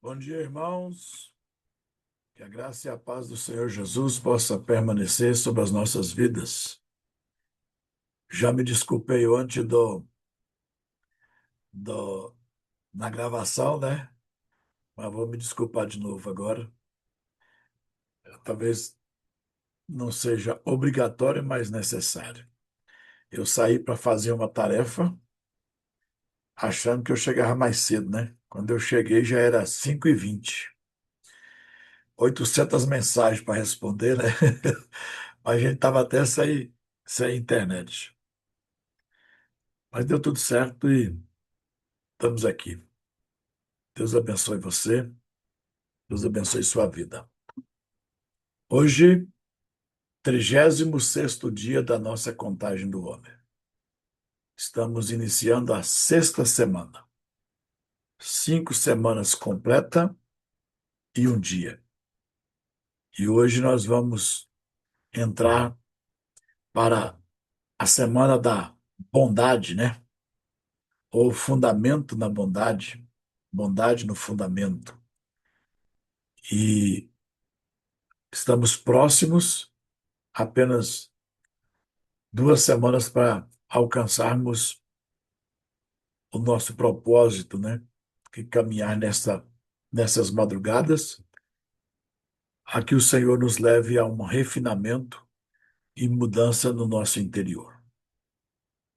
Bom dia, irmãos. Que a graça e a paz do Senhor Jesus possa permanecer sobre as nossas vidas. Já me desculpei antes do, na gravação, né? Mas vou me desculpar de novo agora. Talvez não seja obrigatório, mas necessário. Eu saí para fazer uma tarefa, achando que eu chegava mais cedo, né? Quando eu cheguei já era 5h20. 800 mensagens para responder, né? A gente estava até sem internet. Mas deu tudo certo e estamos aqui. Deus abençoe você, Deus abençoe sua vida. Hoje, 36º dia da nossa contagem do homem. Estamos iniciando a sexta semana. 5 semanas completa e um dia. E hoje nós vamos entrar para a semana da bondade, né? Ou fundamento na bondade, bondade no fundamento. E estamos próximos, apenas 2 semanas para alcançarmos o nosso propósito, né? Que caminhar nessas madrugadas, a que o Senhor nos leve a um refinamento e mudança no nosso interior.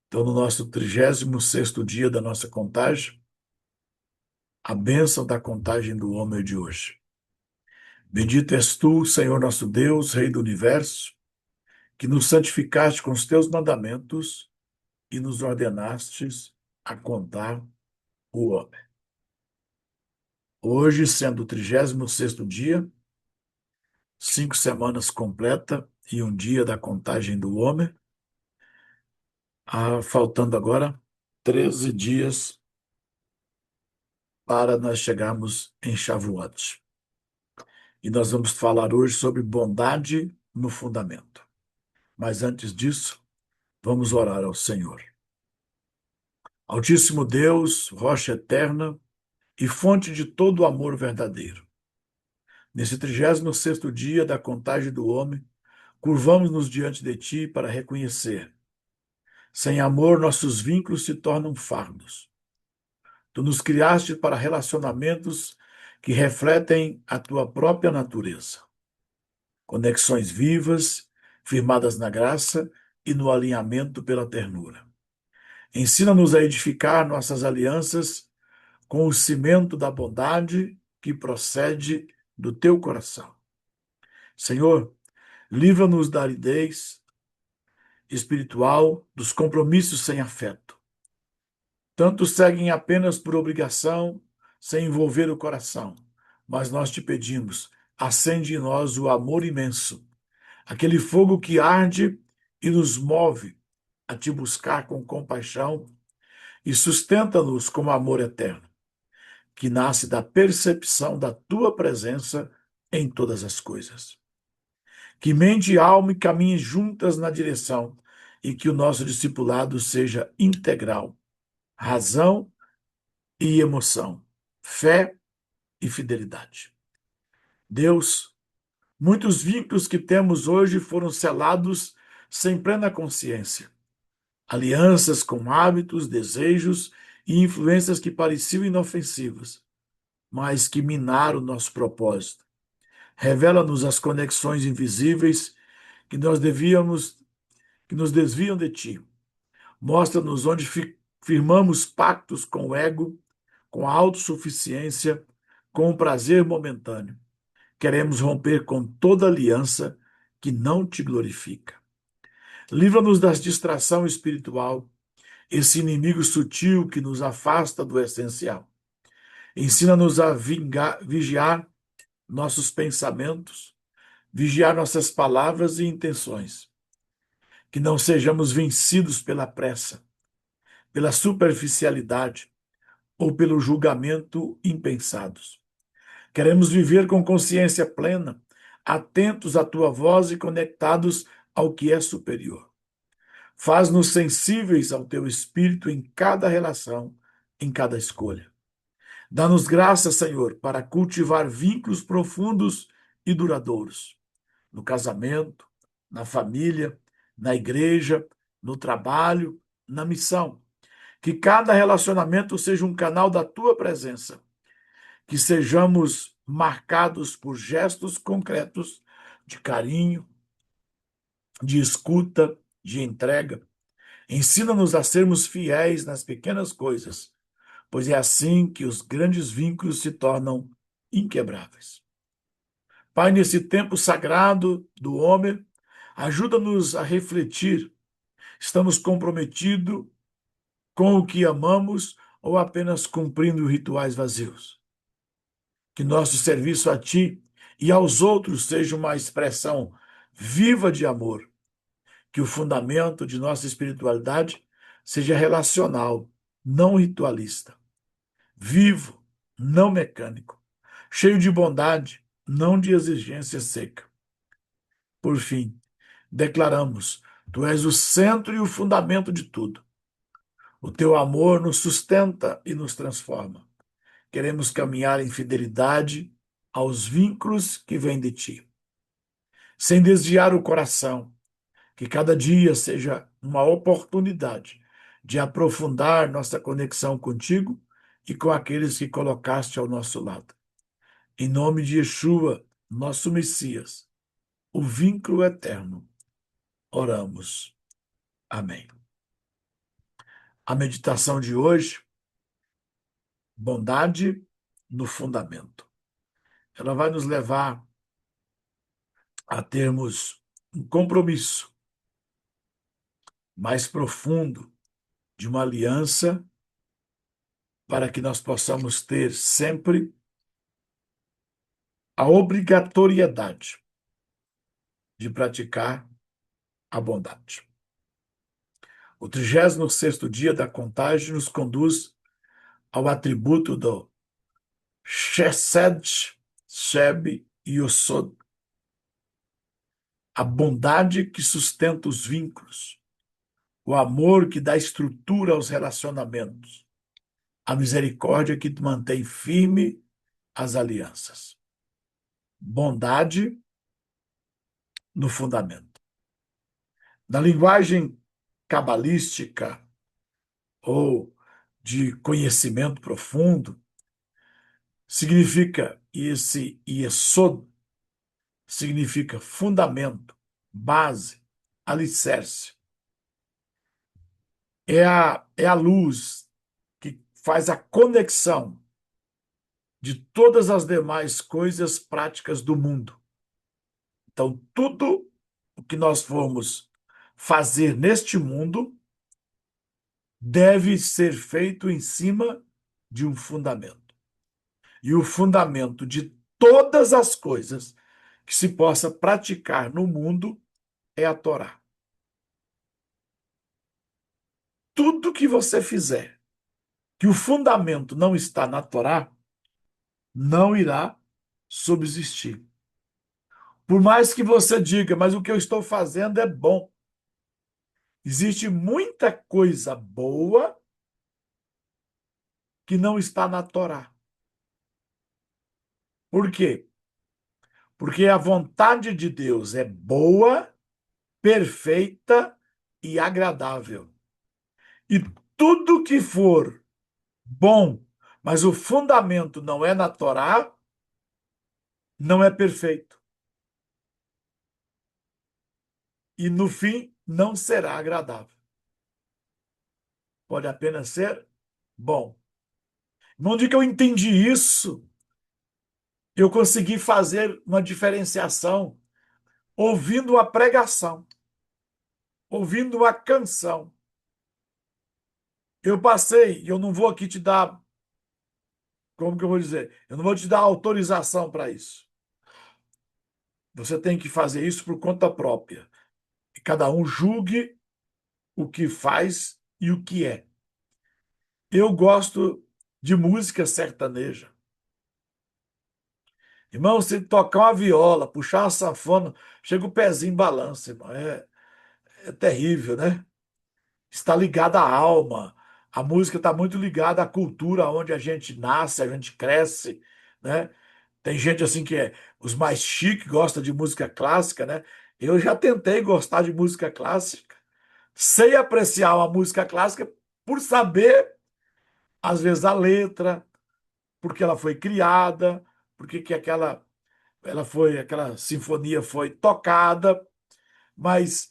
Então, no nosso 36º dia da nossa contagem, a bênção da contagem do homem de hoje. Bendito és tu, Senhor nosso Deus, Rei do Universo, que nos santificaste com os teus mandamentos e nos ordenastes a contar o homem. Hoje, sendo o 36º dia, 5 semanas completa e um dia da contagem do homem, faltando agora 13 dias para nós chegarmos em Shavuot. E nós vamos falar hoje sobre bondade no fundamento. Mas antes disso, vamos orar ao Senhor. Altíssimo Deus, rocha eterna e fonte de todo o amor verdadeiro. Nesse 36º dia da contagem do homem, curvamos-nos diante de Ti para reconhecer: sem amor, nossos vínculos se tornam fardos. Tu nos criaste para relacionamentos que refletem a tua própria natureza. Conexões vivas, firmadas na graça e no alinhamento pela ternura. Ensina-nos a edificar nossas alianças com o cimento da bondade que procede do teu coração. Senhor, livra-nos da aridez espiritual, dos compromissos sem afeto. Tantos seguem apenas por obrigação, sem envolver o coração. Mas nós te pedimos, acende em nós o amor imenso, aquele fogo que arde e nos move a te buscar com compaixão e sustenta-nos com amor eterno, que nasce da percepção da tua presença em todas as coisas. Que mente e alma caminhem juntas na direção e que o nosso discipulado seja integral, razão e emoção, fé e fidelidade. Deus, muitos vínculos que temos hoje foram selados sem plena consciência. Alianças com hábitos, desejos e influências que pareciam inofensivas, mas que minaram nosso propósito. Revela-nos as conexões invisíveis que que nos desviam de ti. Mostra-nos onde firmamos pactos com o ego, com a autossuficiência, com o prazer momentâneo. Queremos romper com toda aliança que não te glorifica. Livra-nos da distração espiritual, esse inimigo sutil que nos afasta do essencial. Ensina-nos a vigiar nossos pensamentos, vigiar nossas palavras e intenções. Que não sejamos vencidos pela pressa, pela superficialidade ou pelo julgamento impensados. Queremos viver com consciência plena, atentos à tua voz e conectados ao que é superior. Faz-nos sensíveis ao teu espírito em cada relação, em cada escolha. Dá-nos graça, Senhor, para cultivar vínculos profundos e duradouros no casamento, na família, na igreja, no trabalho, na missão. Que cada relacionamento seja um canal da tua presença. Que sejamos marcados por gestos concretos de carinho, de escuta, de entrega. Ensina-nos a sermos fiéis nas pequenas coisas, pois é assim que os grandes vínculos se tornam inquebráveis. Pai, nesse tempo sagrado do homem, ajuda-nos a refletir. Estamos comprometidos com o que amamos ou apenas cumprindo rituais vazios? Que nosso serviço a Ti e aos outros seja uma expressão viva de amor. Que o fundamento de nossa espiritualidade seja relacional, não ritualista. Vivo, não mecânico. Cheio de bondade, não de exigência seca. Por fim, declaramos: Tu és o centro e o fundamento de tudo. O teu amor nos sustenta e nos transforma. Queremos caminhar em fidelidade aos vínculos que vêm de ti, sem desviar o coração, que cada dia seja uma oportunidade de aprofundar nossa conexão contigo e com aqueles que colocaste ao nosso lado. Em nome de Yeshua, nosso Messias, o vínculo eterno, oramos. Amém. A meditação de hoje, bondade no fundamento. Ela vai nos levar a termos um compromisso mais profundo de uma aliança para que nós possamos ter sempre a obrigatoriedade de praticar a bondade. O 36º dia da contagem nos conduz ao atributo do Chesed, Sheb e Yosod, a bondade que sustenta os vínculos, o amor que dá estrutura aos relacionamentos, a misericórdia que mantém firme as alianças. Bondade no fundamento. Na linguagem cabalística ou de conhecimento profundo, significa esse yesod, significa fundamento, base, alicerce. É a luz que faz a conexão de todas as demais coisas práticas do mundo. Então, tudo o que nós formos fazer neste mundo deve ser feito em cima de um fundamento. E o fundamento de todas as coisas que se possa praticar no mundo é a Torá. Tudo que você fizer, que o fundamento não está na Torá, não irá subsistir. Por mais que você diga, mas o que eu estou fazendo é bom. Existe muita coisa boa que não está na Torá. Por quê? Porque a vontade de Deus é boa, perfeita e agradável. E tudo que for bom, mas o fundamento não é na Torá, não é perfeito. E no fim, não será agradável. Pode apenas ser bom. No dia que eu entendi isso, eu consegui fazer uma diferenciação ouvindo a pregação, ouvindo a canção. Eu passei, e eu não vou aqui te dar, como que eu vou dizer? Eu não vou te dar autorização para isso. Você tem que fazer isso por conta própria. E cada um julgue o que faz e o que é. Eu gosto de música sertaneja. Irmão, se tocar uma viola, puxar uma sanfona, chega o pezinho em balança, irmão. É terrível, né? Está ligado à alma, A música está muito ligada à cultura onde a gente nasce, a gente cresce, né? Tem gente assim que é os mais chiques gosta de música clássica, né? Eu já tentei gostar de música clássica, sei apreciar uma música clássica por saber, às vezes, a letra, porque ela foi criada, porque que aquela sinfonia foi tocada, mas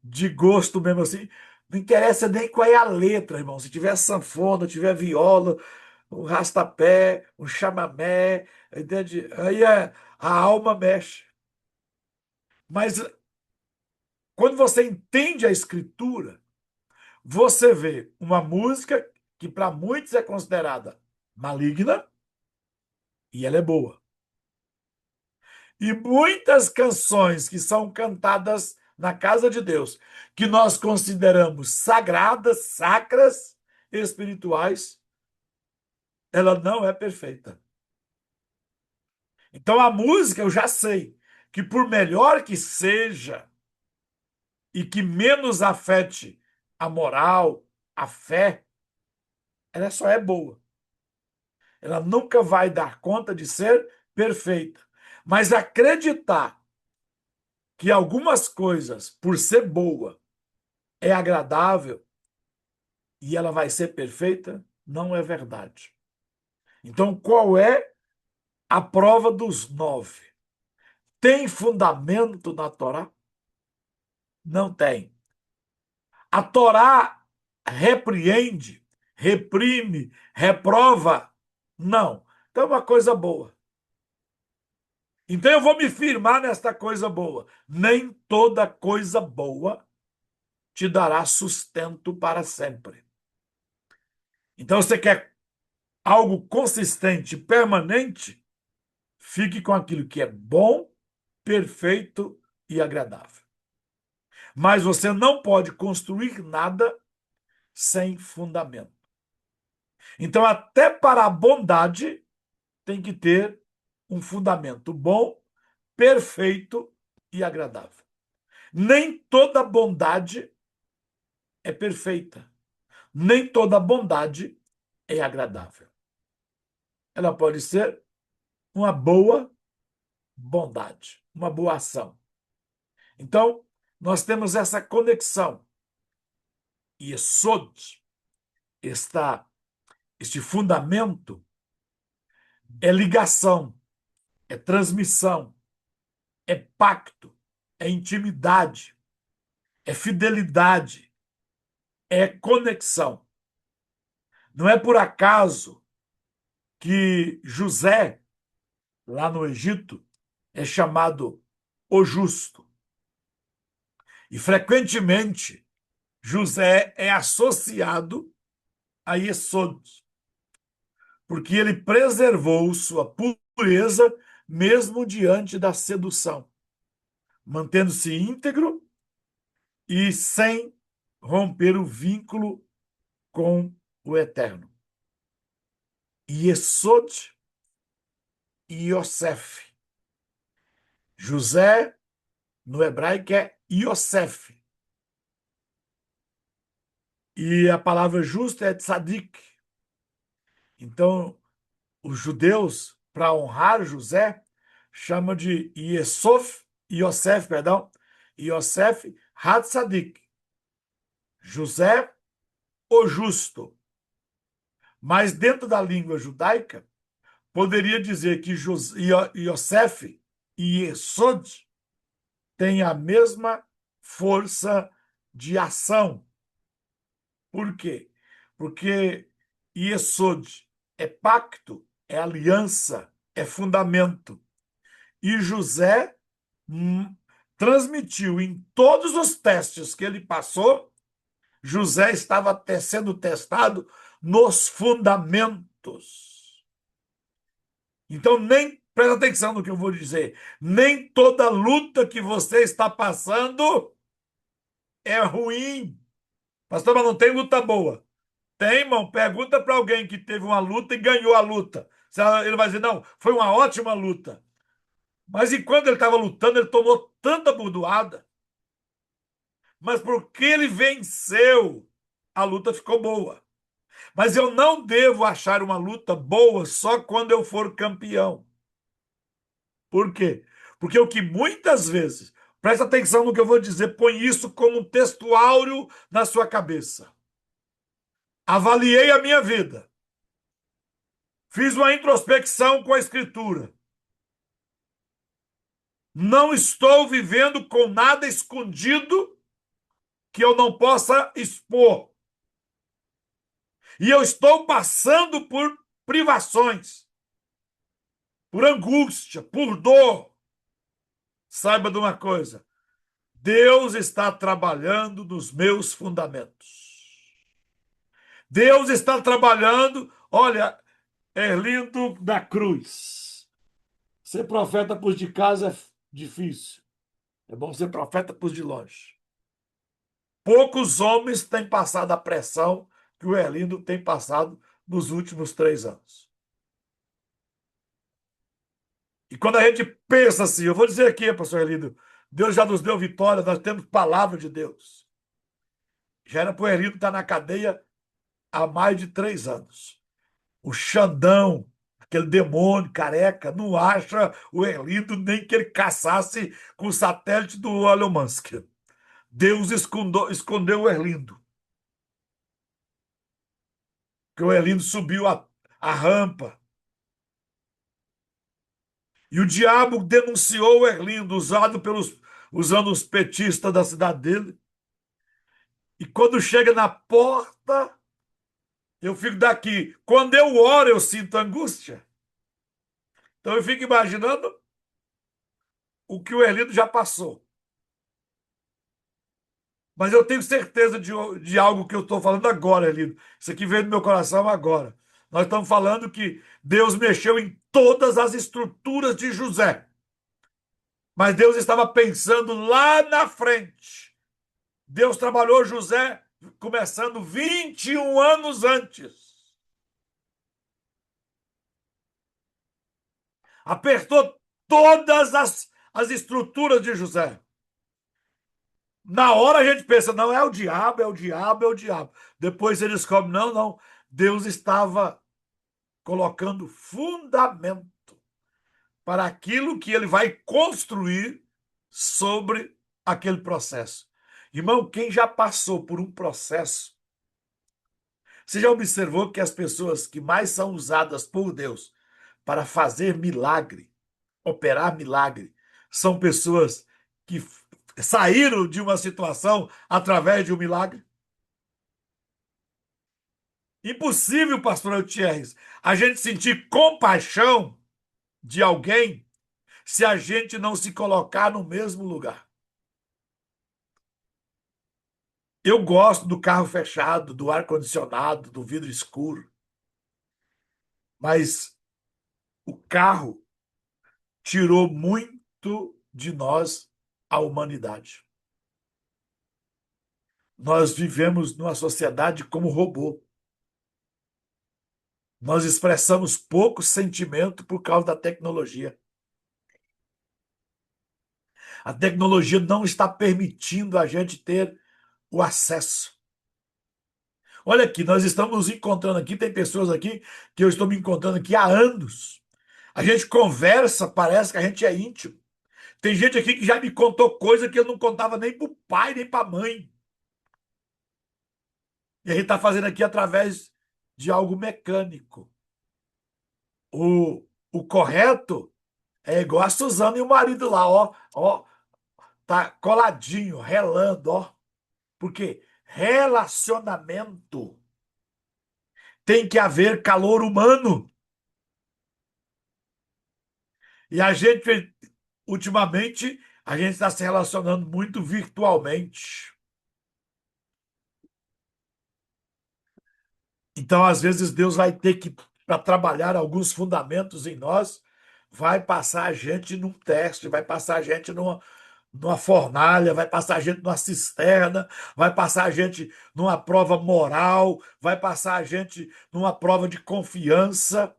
de gosto mesmo assim, não interessa nem qual é a letra, irmão. Se tiver sanfona, tiver viola, um rastapé, um chamamé, entende? Aí a alma mexe. Mas quando você entende a escritura, você vê uma música que para muitos é considerada maligna e ela é boa. E muitas canções que são cantadas na casa de Deus, que nós consideramos sagradas, sacras, espirituais, ela não é perfeita. Então a música eu já sei que por melhor que seja e que menos afete a moral, a fé, ela só é boa. Ela nunca vai dar conta de ser perfeita. Mas acreditar que algumas coisas, por ser boa, é agradável e ela vai ser perfeita, não é verdade. Então, qual é a prova dos 9? Tem fundamento na Torá? Não tem. A Torá repreende, reprime, reprova? Não. Então é uma coisa boa. Então eu vou me firmar nesta coisa boa. Nem toda coisa boa te dará sustento para sempre. Então você quer algo consistente, permanente? Fique com aquilo que é bom, perfeito e agradável. Mas você não pode construir nada sem fundamento. Então, até para a bondade, tem que ter um fundamento bom, perfeito e agradável. Nem toda bondade é perfeita. Nem toda bondade é agradável. Ela pode ser uma boa bondade, uma boa ação. Então, nós temos essa conexão. Yesod, este fundamento, é ligação, é transmissão, é pacto, é intimidade, é fidelidade, é conexão. Não é por acaso que José, lá no Egito, é chamado o justo. E frequentemente José é associado a Yesod, porque ele preservou sua pureza mesmo diante da sedução, mantendo-se íntegro e sem romper o vínculo com o Eterno. Yesod e Yosef. José, no hebraico, é Yosef. E a palavra justa é tzadik. Então, os judeus, para honrar José, chamam de Yosef, perdão, Yosef Hatzadik. José, o justo. Mas dentro da língua judaica, poderia dizer que Yosef e Yesod têm a mesma força de ação. Por quê? Porque Yesod é pacto, é aliança, é fundamento. E José transmitiu em todos os testes que ele passou, José estava sendo testado nos fundamentos. Então, nem presta atenção no que eu vou dizer. Nem toda luta que você está passando é ruim. Pastor, mas não tem luta boa. Tem, irmão. Pergunta para alguém que teve uma luta e ganhou a luta. Ele vai dizer, não, foi uma ótima luta. Mas enquanto ele estava lutando, ele tomou tanta bordoada. Mas porque ele venceu, a luta ficou boa. Mas eu não devo achar uma luta boa só quando eu for campeão. Por quê? Porque o que muitas vezes, presta atenção no que eu vou dizer, põe isso como um texto áureo na sua cabeça. Avaliei a minha vida. Fiz uma introspecção com a Escritura. Não estou vivendo com nada escondido que eu não possa expor. E eu estou passando por privações, por angústia, por dor. Saiba de uma coisa: Deus está trabalhando nos meus fundamentos. Deus está trabalhando. Olha, Erlindo da Cruz. Ser profeta por de casa é difícil. É bom ser profeta por de longe. Poucos homens têm passado a pressão que o Erlindo tem passado nos últimos 3 anos. E quando a gente pensa assim, eu vou dizer aqui, pastor Erlindo, Deus já nos deu vitória, nós temos palavra de Deus. Já era para o Erlindo estar na cadeia há mais de 3 anos. O Xandão, aquele demônio careca, não acha o Erlindo nem que ele caçasse com o satélite do Elon Musk. Deus escondeu o Erlindo. Que o Erlindo subiu a rampa. E o diabo denunciou o Erlindo, usando os petistas da cidade dele. E quando chega na porta, eu fico daqui. Quando eu oro, eu sinto angústia. Então eu fico imaginando o que o Erlindo já passou. Mas eu tenho certeza de algo que eu estou falando agora, Erlindo. Isso aqui veio do meu coração agora. Nós estamos falando que Deus mexeu em todas as estruturas de José. Mas Deus estava pensando lá na frente. Deus trabalhou José começando 21 anos antes. Apertou todas as estruturas de José. Na hora a gente pensa, não, é o diabo, é o diabo, é o diabo. Depois eles descobrem, não, não. Deus estava colocando fundamento para aquilo que ele vai construir sobre aquele processo. Irmão, quem já passou por um processo, você já observou que as pessoas que mais são usadas por Deus para fazer milagre, operar milagre, são pessoas que saíram de uma situação através de um milagre? Impossível, pastor Eutierres, a gente sentir compaixão de alguém se a gente não se colocar no mesmo lugar. Eu gosto do carro fechado, do ar-condicionado, do vidro escuro, mas o carro tirou muito de nós, a humanidade. Nós vivemos numa sociedade como robô. Nós expressamos pouco sentimento por causa da tecnologia. A tecnologia não está permitindo a gente ter o acesso. Olha aqui, nós estamos nos encontrando aqui, tem pessoas aqui que eu estou me encontrando aqui há anos. A gente conversa, parece que a gente é íntimo. Tem gente aqui que já me contou coisa que eu não contava nem para o pai, nem para a mãe. E a gente está fazendo aqui através de algo mecânico. O correto é igual a Suzana e o marido lá, ó, tá coladinho, relando, ó. Porque relacionamento tem que haver calor humano. E a gente, ultimamente, a gente está se relacionando muito virtualmente. Então, às vezes, Deus vai ter que, para trabalhar alguns fundamentos em nós, vai passar a gente num teste, vai passar a gente numa fornalha, vai passar a gente numa cisterna, vai passar a gente numa prova moral, vai passar a gente numa prova de confiança.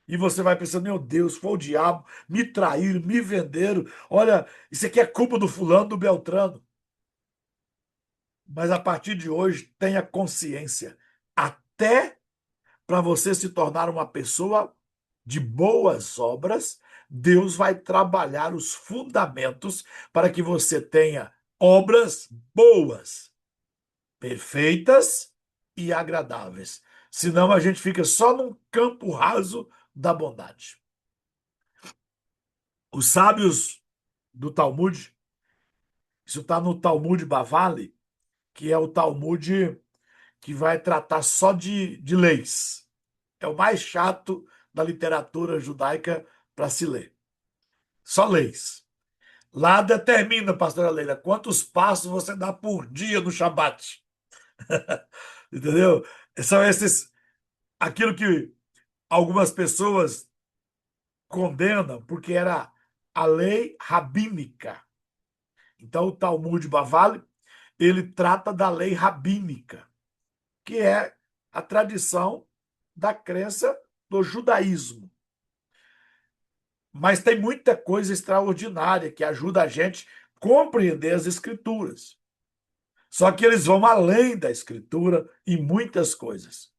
E você vai pensando, meu Deus, foi o diabo, me traíram, me venderam. Olha, isso aqui é culpa do fulano, do Beltrano. Mas a partir de hoje, tenha consciência. Até para você se tornar uma pessoa de boas obras, Deus vai trabalhar os fundamentos para que você tenha obras boas, perfeitas e agradáveis. Senão a gente fica só num campo raso da bondade. Os sábios do Talmud, isso está no Talmud Bavali, que é o Talmud que vai tratar só de leis. É o mais chato da literatura judaica para se ler. Só leis. Lá determina, pastora Leila, quantos passos você dá por dia no Shabat. Entendeu? São esses, aquilo que algumas pessoas condenam, porque era a lei rabínica. Então, o Talmud Bavali, ele trata da lei rabínica, que é a tradição da crença do judaísmo. Mas tem muita coisa extraordinária que ajuda a gente a compreender as escrituras. Só que eles vão além da escritura em muitas coisas.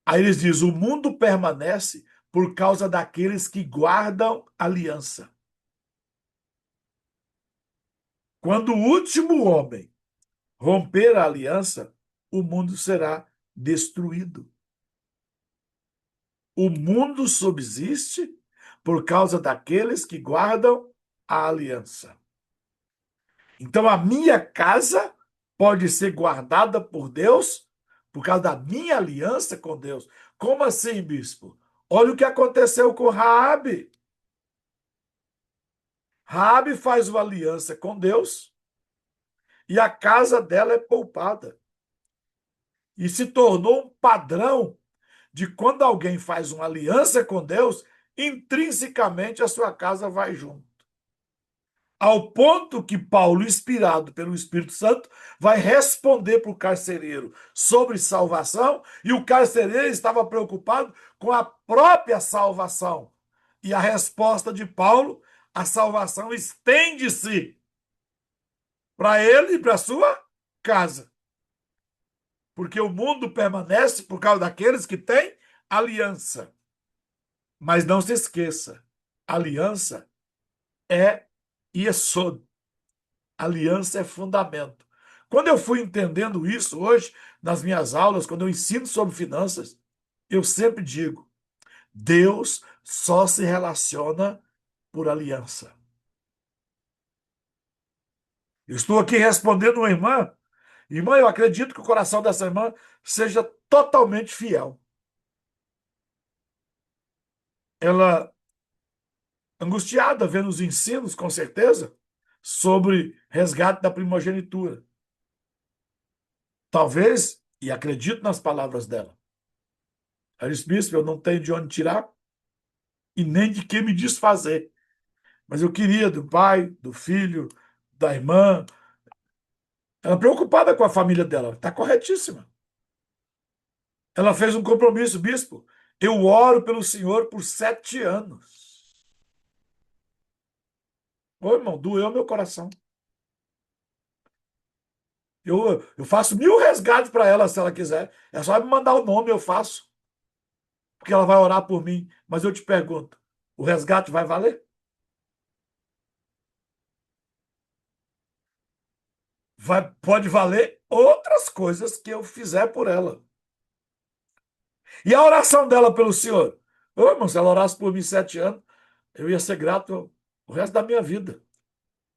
Aí eles dizem: o mundo permanece por causa daqueles que guardam aliança. Quando o último homem romper a aliança, o mundo será destruído. O mundo subsiste por causa daqueles que guardam a aliança. Então a minha casa pode ser guardada por Deus por causa da minha aliança com Deus. Como assim, bispo? Olha o que aconteceu com Raabe. Raabe faz uma aliança com Deus e a casa dela é poupada. E se tornou um padrão de quando alguém faz uma aliança com Deus, intrinsecamente a sua casa vai junto. Ao ponto que Paulo, inspirado pelo Espírito Santo, vai responder para o carcereiro sobre salvação, e o carcereiro estava preocupado com a própria salvação. E a resposta de Paulo: a salvação estende-se para ele e para a sua casa. Porque o mundo permanece por causa daqueles que têm aliança. Mas não se esqueça, aliança é Yesod. Aliança é fundamento. Quando eu fui entendendo isso hoje, nas minhas aulas, quando eu ensino sobre finanças, eu sempre digo: Deus só se relaciona por aliança. Eu estou aqui respondendo uma irmã. Irmã, eu acredito que o coração dessa irmã seja totalmente fiel. Ela, angustiada, vendo os ensinos, com certeza, sobre resgate da primogenitura. Talvez, e acredito nas palavras dela, ela disse: bispo, eu não tenho de onde tirar e nem de que me desfazer. Mas eu queria do pai, do filho, da irmã. Ela é preocupada com a família dela. Está corretíssima. Ela fez um compromisso: bispo, eu oro pelo senhor por 7 anos. Ô, irmão, doeu meu coração. Eu faço 1000 resgates para ela, se ela quiser. É só me mandar o nome, eu faço. Porque ela vai orar por mim. Mas eu te pergunto, o resgate vai valer? Pode valer outras coisas que eu fizer por ela. E a oração dela pelo Senhor? Ô, irmão, se ela orasse por mim 7 anos, eu ia ser grato o resto da minha vida.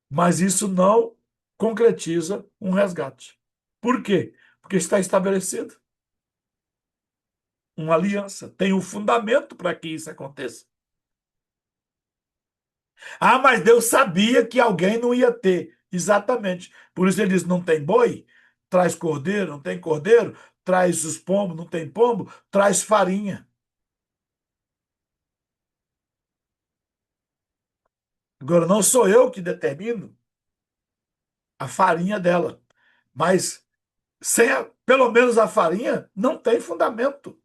Mas isso não concretiza um resgate. Por quê? Porque está estabelecido uma aliança. Tem um fundamento para que isso aconteça. Ah, mas Deus sabia que alguém não ia ter. Exatamente. Por isso ele diz: não tem boi, traz cordeiro, não tem cordeiro, traz os pombos, não tem pombo, traz farinha. Agora, não sou eu que determino a farinha dela, mas sem pelo menos a farinha, não tem fundamento.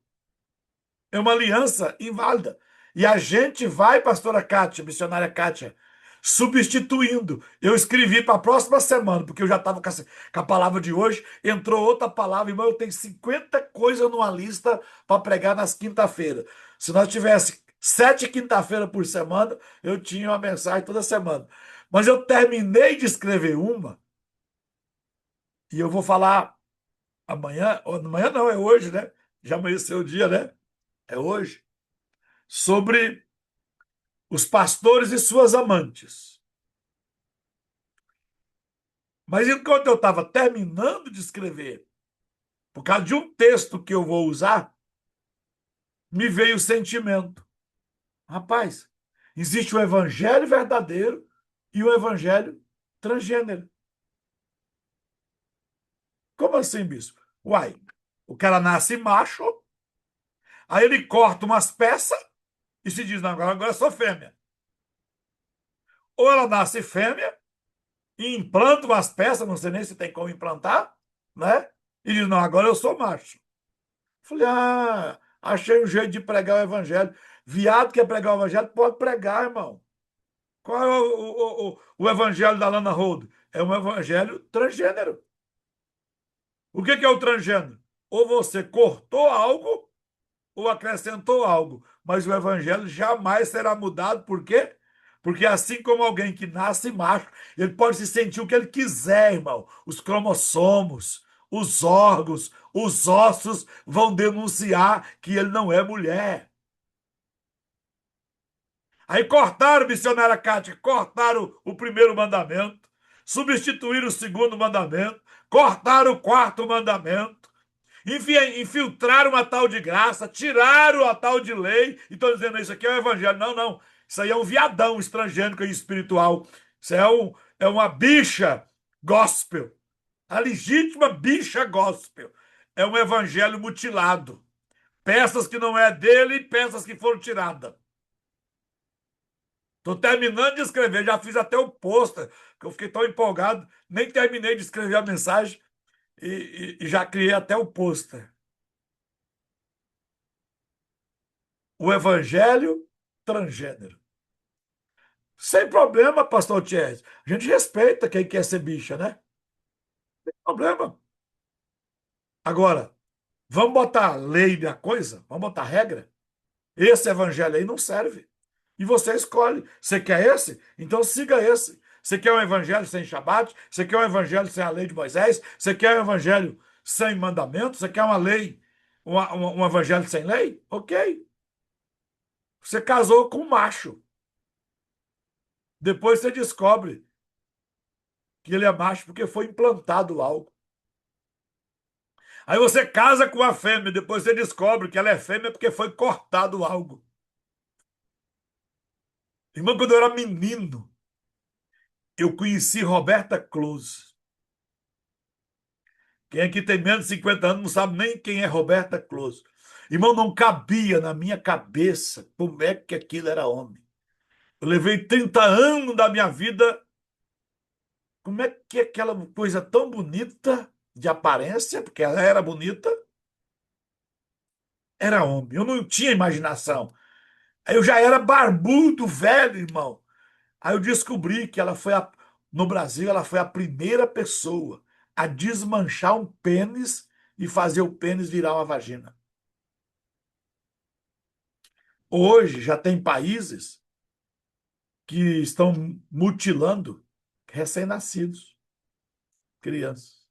É uma aliança inválida. E a gente vai, pastora Kátia, missionária Kátia, substituindo. Eu escrevi para a próxima semana, porque eu já estava com a palavra de hoje, entrou outra palavra, irmão, eu tenho 50 coisas numa lista para pregar nas quinta-feiras. Se nós tivesse 7 quinta-feiras por semana, eu tinha uma mensagem toda semana. Mas eu terminei de escrever uma, e eu vou falar amanhã, ou amanhã não, é hoje, né? Já amanheceu o dia, né? É hoje. Sobre os pastores e suas amantes. Mas enquanto eu estava terminando de escrever, por causa de um texto que eu vou usar, me veio o sentimento. Rapaz, existe o evangelho verdadeiro e o evangelho transgênero. Como assim, bispo? Uai, o cara nasce macho, aí ele corta umas peças e se diz, não, agora eu sou fêmea. Ou ela nasce fêmea e implanta umas peças, não sei nem se tem como implantar, né? E diz, não, agora eu sou macho. Falei, achei um jeito de pregar o evangelho. Viado que quer pregar o evangelho, pode pregar, irmão. Qual é o evangelho da Lana Rhodes? É um evangelho transgênero. O que é o transgênero? Ou você cortou algo, ou acrescentou algo. Mas o evangelho jamais será mudado. Por quê? Porque assim como alguém que nasce macho, ele pode se sentir o que ele quiser, irmão. Os cromossomos, os órgãos, os ossos vão denunciar que ele não é mulher. Aí cortaram, missionária Cátia, cortaram o primeiro mandamento, substituíram o segundo mandamento, cortaram o quarto mandamento, infiltraram uma tal de graça, tiraram a tal de lei, e estão dizendo isso aqui é o evangelho. Não, não. Isso aí é um viadão estrangênico e espiritual. Isso é uma bicha gospel. A legítima bicha gospel. É um evangelho mutilado. Peças que não é dele e peças que foram tiradas. Estou terminando de escrever, já fiz até o pôster, que eu fiquei tão empolgado, nem terminei de escrever a mensagem e já criei até o pôster. O Evangelho transgênero. Sem problema, pastor Thierry. A gente respeita quem quer ser bicha, né? Sem problema. Agora, vamos botar lei na coisa? Vamos botar regra? Esse evangelho aí não serve. E você escolhe. Você quer esse? Então siga esse. Você quer um evangelho sem Shabat? Você quer um evangelho sem a lei de Moisés? Você quer um evangelho sem mandamentos? Você quer uma lei, um evangelho sem lei? Ok. Você casou com um macho. Depois você descobre que ele é macho porque foi implantado algo. Aí você casa com a fêmea, depois você descobre que ela é fêmea porque foi cortado algo. Irmão, quando eu era menino, eu conheci Roberta Close. Quem aqui tem menos de 50 anos não sabe nem quem é Roberta Close. Irmão, não cabia na minha cabeça como é que aquilo era homem. Eu levei 30 anos da minha vida. Como é que aquela coisa tão bonita de aparência, porque ela era bonita, era homem. Eu não tinha imaginação. Aí eu já era barbudo, velho, irmão. Aí eu descobri que no Brasil, ela foi a primeira pessoa a desmanchar um pênis e fazer o pênis virar uma vagina. Hoje já tem países que estão mutilando recém-nascidos, crianças.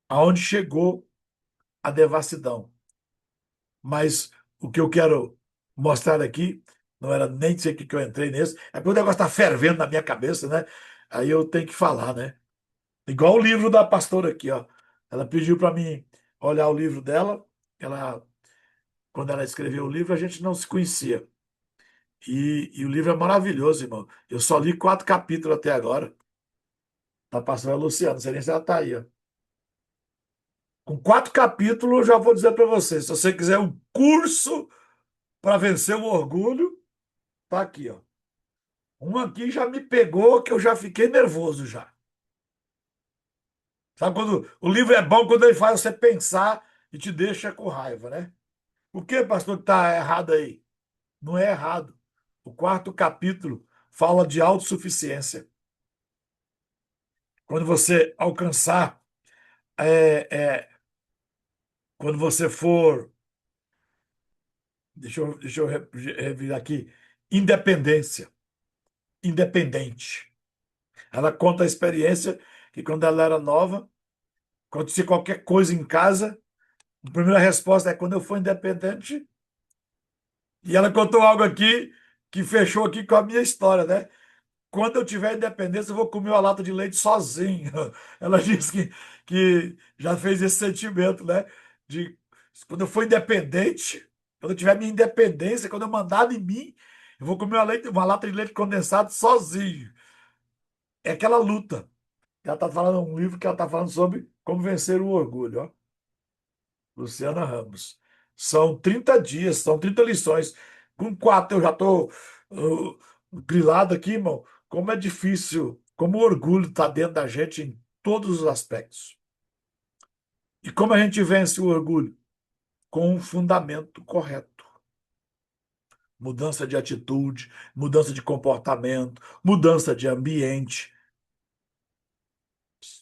Aonde chegou a devassidão. Mas o que eu quero mostrar aqui, não era nem dizer que eu entrei nisso, é porque o negócio está fervendo na minha cabeça, né? Aí eu tenho que falar, né? Igual o livro da pastora aqui, ó. Ela pediu para mim olhar o livro dela. Ela, quando ela escreveu o livro, a gente não se conhecia. E o livro é maravilhoso, irmão. Eu só li 4 capítulos até agora. Tá passando a Luciana, não sei nem se ela tá aí, ó. Com 4 capítulos, eu já vou dizer para você. Se você quiser um curso para vencer o orgulho, tá aqui, ó. Um aqui já me pegou que eu já fiquei nervoso já. Sabe quando o livro é bom quando ele faz você pensar e te deixa com raiva, né? O que, pastor, que está errado aí? Não é errado. O quarto capítulo fala de autossuficiência. Quando você alcançar, é, é, quando você for, deixa eu revisar aqui, independência, independente. Ela conta a experiência que quando ela era nova, acontecia qualquer coisa em casa, a primeira resposta é quando eu for independente. E ela contou algo aqui que fechou aqui com a minha história, né? Quando eu tiver independência, eu vou comer uma lata de leite sozinho. Ela disse que já fez esse sentimento, né? De quando eu for independente, quando eu tiver minha independência, quando eu mandar em mim, eu vou comer uma lata de leite condensado sozinho. É aquela luta. Ela está falando um livro que ela está falando sobre como vencer o orgulho, ó. Luciana Ramos. São 30 dias, são 30 lições. Com quatro eu já estou grilado aqui, irmão. Como é difícil, como o orgulho está dentro da gente em todos os aspectos. E como a gente vence o orgulho? Com um fundamento correto. Mudança de atitude, mudança de comportamento, mudança de ambiente,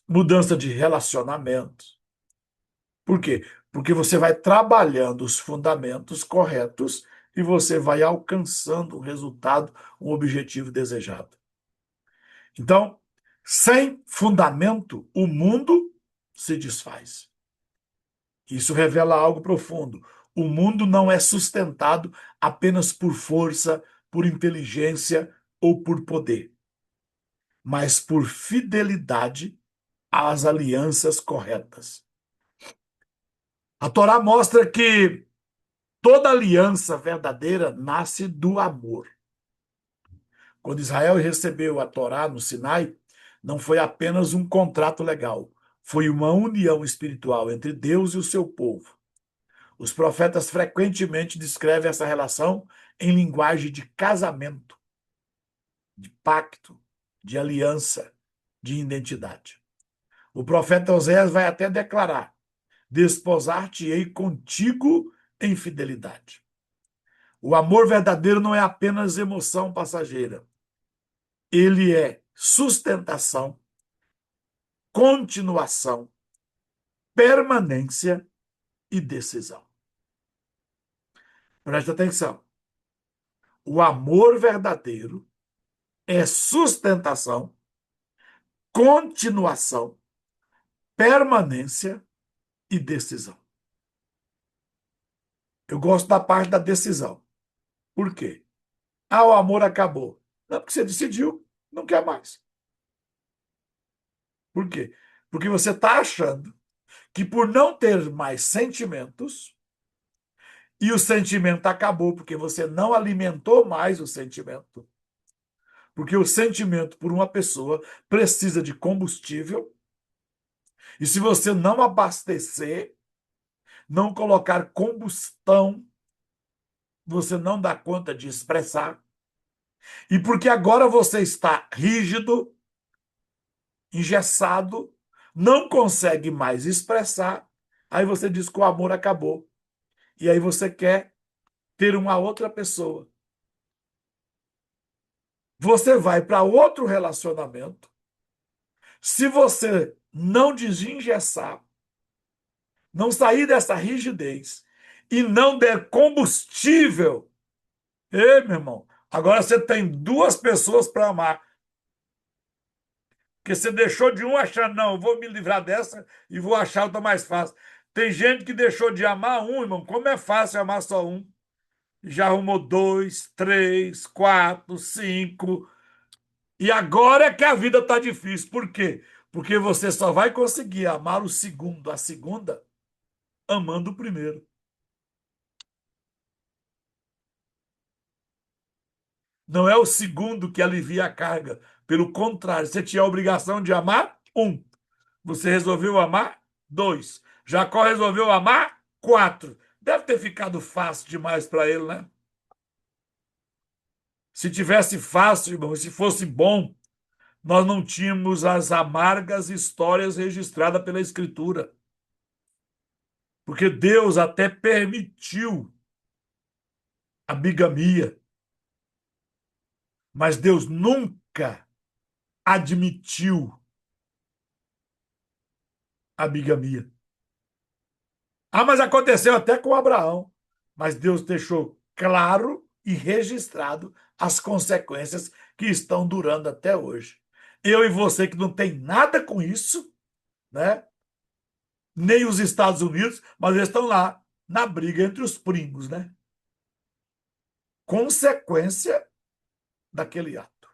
mudança de relacionamento. Por quê? Porque você vai trabalhando os fundamentos corretos e você vai alcançando um resultado, um objetivo desejado. Então, sem fundamento, o mundo se desfaz. Isso revela algo profundo. O mundo não é sustentado apenas por força, por inteligência ou por poder, mas por fidelidade às alianças corretas. A Torá mostra que toda aliança verdadeira nasce do amor. Quando Israel recebeu a Torá no Sinai, não foi apenas um contrato legal, foi uma união espiritual entre Deus e o seu povo. Os profetas frequentemente descrevem essa relação em linguagem de casamento, de pacto, de aliança, de identidade. O profeta Oséias vai até declarar: desposar-te-ei contigo em fidelidade. O amor verdadeiro não é apenas emoção passageira. Ele é sustentação, continuação, permanência e decisão. Preste atenção. O amor verdadeiro é sustentação, continuação, permanência e decisão. Eu gosto da parte da decisão. Por quê? Ah, o amor acabou. Não, porque você decidiu, não quer mais. Por quê? Porque você está achando que por não ter mais sentimentos, e o sentimento acabou porque você não alimentou mais o sentimento, porque o sentimento por uma pessoa precisa de combustível, e se você não abastecer, não colocar combustão, você não dá conta de expressar, e porque agora você está rígido, engessado, não consegue mais expressar, aí você diz que o amor acabou. E aí você quer ter uma outra pessoa. Você vai para outro relacionamento. Se você não desengessar, não sair dessa rigidez e não der combustível, ei, meu irmão, agora você tem duas pessoas para amar. Porque você deixou de um achando, não, eu vou me livrar dessa e vou achar outra mais fácil. Tem gente que deixou de amar um, irmão. Como é fácil amar só um? Já arrumou dois, três, quatro, cinco. E agora é que a vida está difícil. Por quê? Porque você só vai conseguir amar o segundo, a segunda, amando o primeiro. Não é o segundo que alivia a carga. Pelo contrário, você tinha a obrigação de amar um. Você resolveu amar dois. Jacó resolveu amar quatro. Deve ter ficado fácil demais para ele, né? Se tivesse fácil, irmão, se fosse bom, nós não tínhamos as amargas histórias registradas pela Escritura. Porque Deus até permitiu a bigamia. Mas Deus nunca admitiu a bigamia. Ah, mas aconteceu até com Abraão. Mas Deus deixou claro e registrado as consequências que estão durando até hoje. Eu e você que não tem nada com isso, né? Nem os Estados Unidos, mas eles estão lá na briga entre os primos, né? Consequência daquele ato.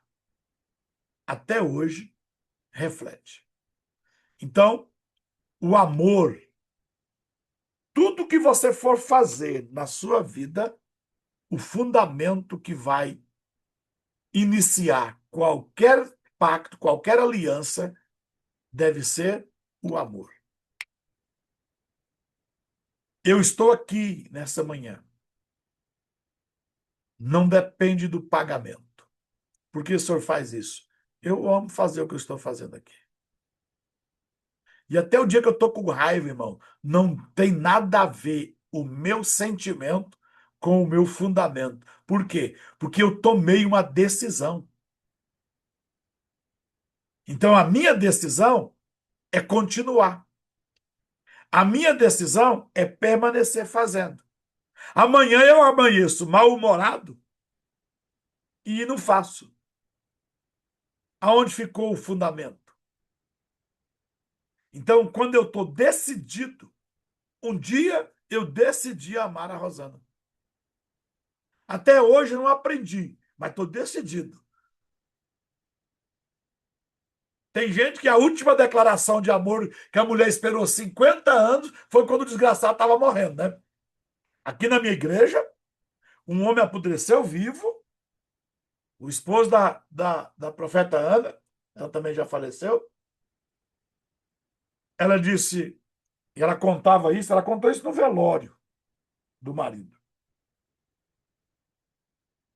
Até hoje reflete. Então, o amor, tudo que você for fazer na sua vida, o fundamento que vai iniciar qualquer pacto, qualquer aliança, deve ser o amor. Eu estou aqui nessa manhã. Não depende do pagamento. Por que o senhor faz isso? Eu amo fazer o que eu estou fazendo aqui. E até o dia que eu estou com raiva, irmão, não tem nada a ver o meu sentimento com o meu fundamento. Por quê? Porque eu tomei uma decisão. Então, a minha decisão é continuar. A minha decisão é permanecer fazendo. Amanhã eu amanheço mal-humorado e não faço. Aonde ficou o fundamento? Então, quando eu estou decidido, um dia eu decidi amar a Rosana. Até hoje eu não aprendi, mas estou decidido. Tem gente que a última declaração de amor que a mulher esperou 50 anos foi quando o desgraçado estava morrendo, né? Aqui na minha igreja, um homem apodreceu vivo, o esposo da profeta Ana, ela também já faleceu. Ela disse, e ela contava isso, ela contou isso no velório do marido.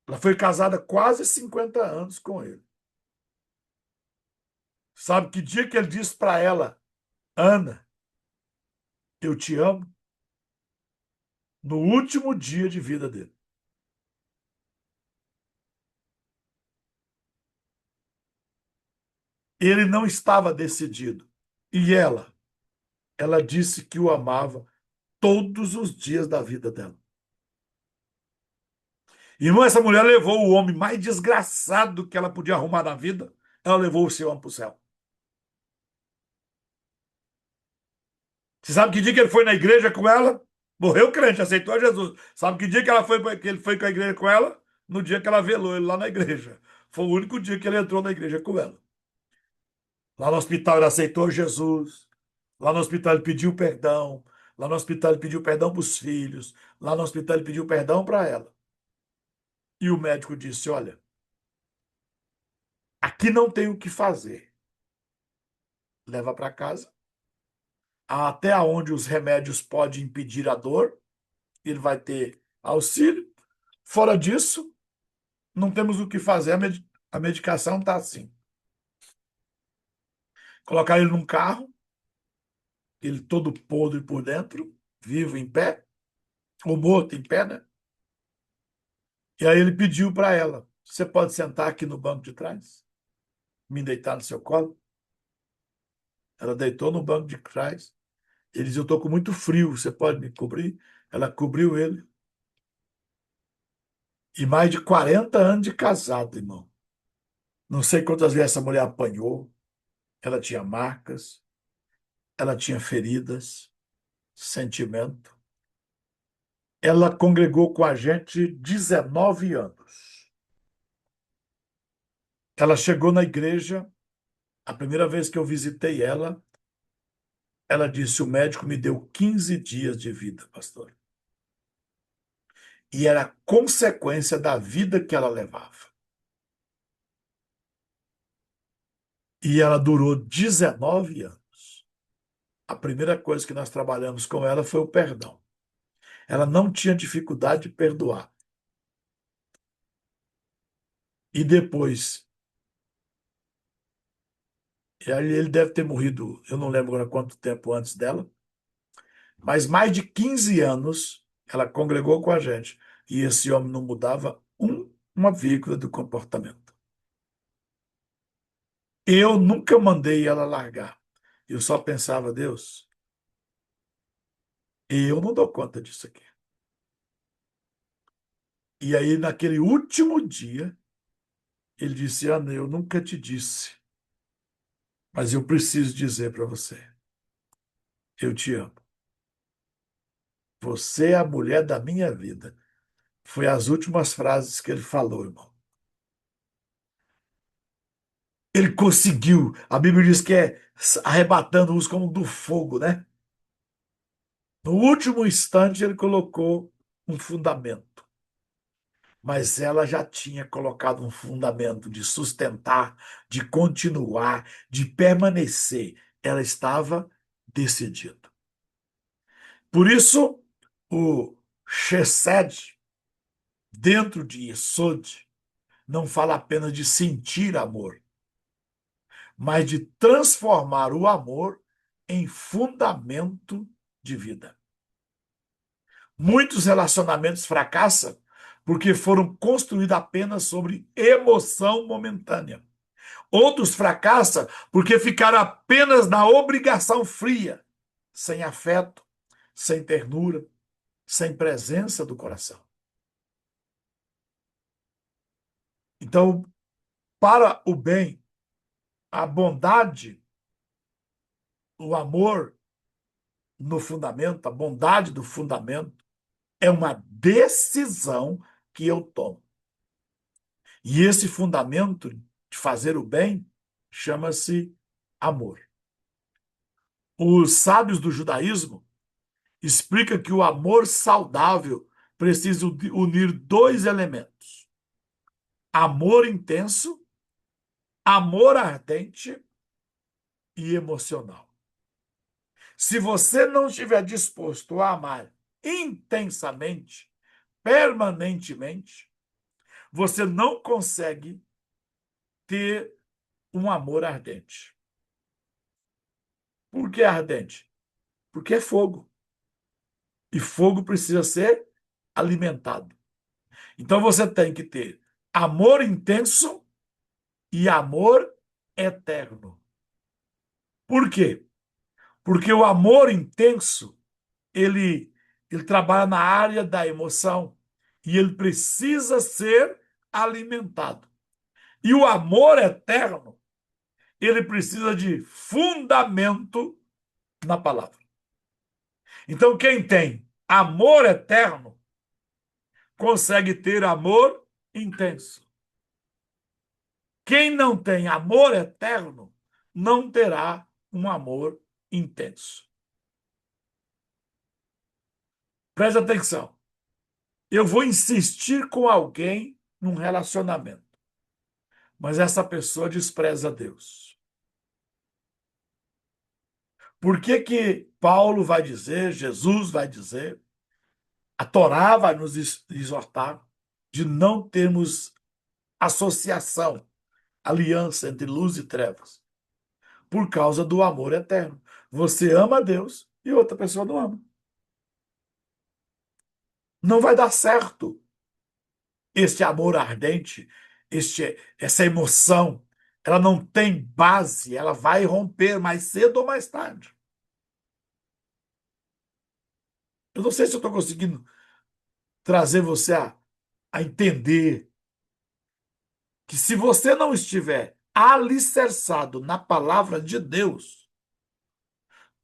Ela foi casada quase 50 anos com ele. Sabe que dia que ele disse para ela, Ana, eu te amo? No último dia de vida dele. Ele não estava decidido. E ela disse que o amava todos os dias da vida dela. Irmão, essa mulher levou o homem mais desgraçado que ela podia arrumar na vida, ela levou o seu homem para o céu. Você sabe que dia que ele foi na igreja com ela? Morreu crente, aceitou Jesus. Sabe que dia que, que ele foi com a igreja com ela? No dia que ela velou ele lá na igreja. Foi o único dia que ele entrou na igreja com ela. Lá no hospital ele aceitou Jesus. Lá no hospital ele pediu perdão. Lá no hospital ele pediu perdão para os filhos. Lá no hospital ele pediu perdão para ela. E o médico disse: Olha, aqui não tem o que fazer. Leva para casa. Até onde os remédios podem impedir a dor, ele vai ter auxílio. Fora disso, não temos o que fazer. A medicação está assim. Colocar ele num carro, ele todo podre por dentro, vivo em pé, ou morto em pé, né? E aí ele pediu para ela: Você pode sentar aqui no banco de trás? Me deitar no seu colo? Ela deitou no banco de trás. Ele disse: Eu estou com muito frio, você pode me cobrir? Ela cobriu ele. E mais de 40 anos de casado, irmão. Não sei quantas vezes essa mulher apanhou. Ela tinha marcas, ela tinha feridas, sentimento. Ela congregou com a gente 19 anos. Ela chegou na igreja, a primeira vez que eu visitei ela, ela disse: O médico me deu 15 dias de vida, pastor. E era consequência da vida que ela levava. E ela durou 19 anos. A primeira coisa que nós trabalhamos com ela foi o perdão. Ela não tinha dificuldade de perdoar. E depois, e aí ele deve ter morrido, eu não lembro agora quanto tempo antes dela, mas mais de 15 anos ela congregou com a gente. E esse homem não mudava uma vírgula do comportamento. Eu nunca mandei ela largar. Eu só pensava, Deus, eu não dou conta disso aqui. E aí, naquele último dia, ele disse: Ana, eu nunca te disse, mas eu preciso dizer para você: eu te amo. Você é a mulher da minha vida. Foi as últimas frases que ele falou, irmão. Ele conseguiu. A Bíblia diz que é arrebatando-os como do fogo, né? No último instante, ele colocou um fundamento. Mas ela já tinha colocado um fundamento de sustentar, de continuar, de permanecer. Ela estava decidida. Por isso, o Chesed, dentro de Yesod, não fala apenas de sentir amor, mas de transformar o amor em fundamento de vida. Muitos relacionamentos fracassam porque foram construídos apenas sobre emoção momentânea. Outros fracassam porque ficaram apenas na obrigação fria, sem afeto, sem ternura, sem presença do coração. Então, para o bem, a bondade, o amor no fundamento, a bondade do fundamento, é uma decisão que eu tomo. E esse fundamento de fazer o bem chama-se amor. Os sábios do judaísmo explicam que o amor saudável precisa unir dois elementos: amor intenso, amor ardente e emocional. Se você não estiver disposto a amar intensamente, permanentemente, você não consegue ter um amor ardente. Por que ardente? Porque é fogo. E fogo precisa ser alimentado. Então você tem que ter amor intenso e amor eterno. Por quê? Porque o amor intenso, ele trabalha na área da emoção e ele precisa ser alimentado. E o amor eterno, ele precisa de fundamento na palavra. Então, quem tem amor eterno consegue ter amor intenso. Quem não tem amor eterno não terá um amor intenso. Preste atenção. Eu vou insistir com alguém num relacionamento, mas essa pessoa despreza Deus. Por que que Paulo vai dizer, Jesus vai dizer, a Torá vai nos exortar de não termos associação, aliança entre luz e trevas? Por causa do amor eterno. Você ama a Deus e outra pessoa não ama. Não vai dar certo este amor ardente, essa emoção. Ela não tem base, ela vai romper mais cedo ou mais tarde. Eu não sei se eu estou conseguindo trazer você a entender que se você não estiver alicerçado na palavra de Deus,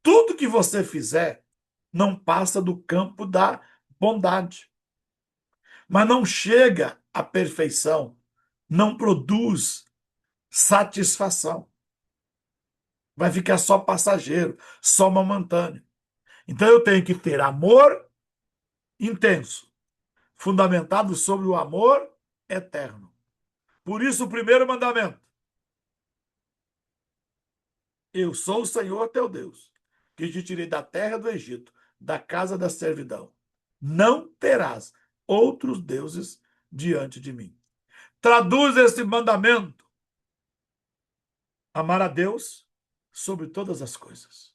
tudo que você fizer não passa do campo da bondade, mas não chega à perfeição, não produz satisfação. Vai ficar só passageiro, só momentâneo. Então eu tenho que ter amor intenso, fundamentado sobre o amor eterno. Por isso, o primeiro mandamento: eu sou o Senhor teu Deus, que te tirei da terra do Egito, da casa da servidão. Não terás outros deuses diante de mim. Traduz esse mandamento: amar a Deus sobre todas as coisas.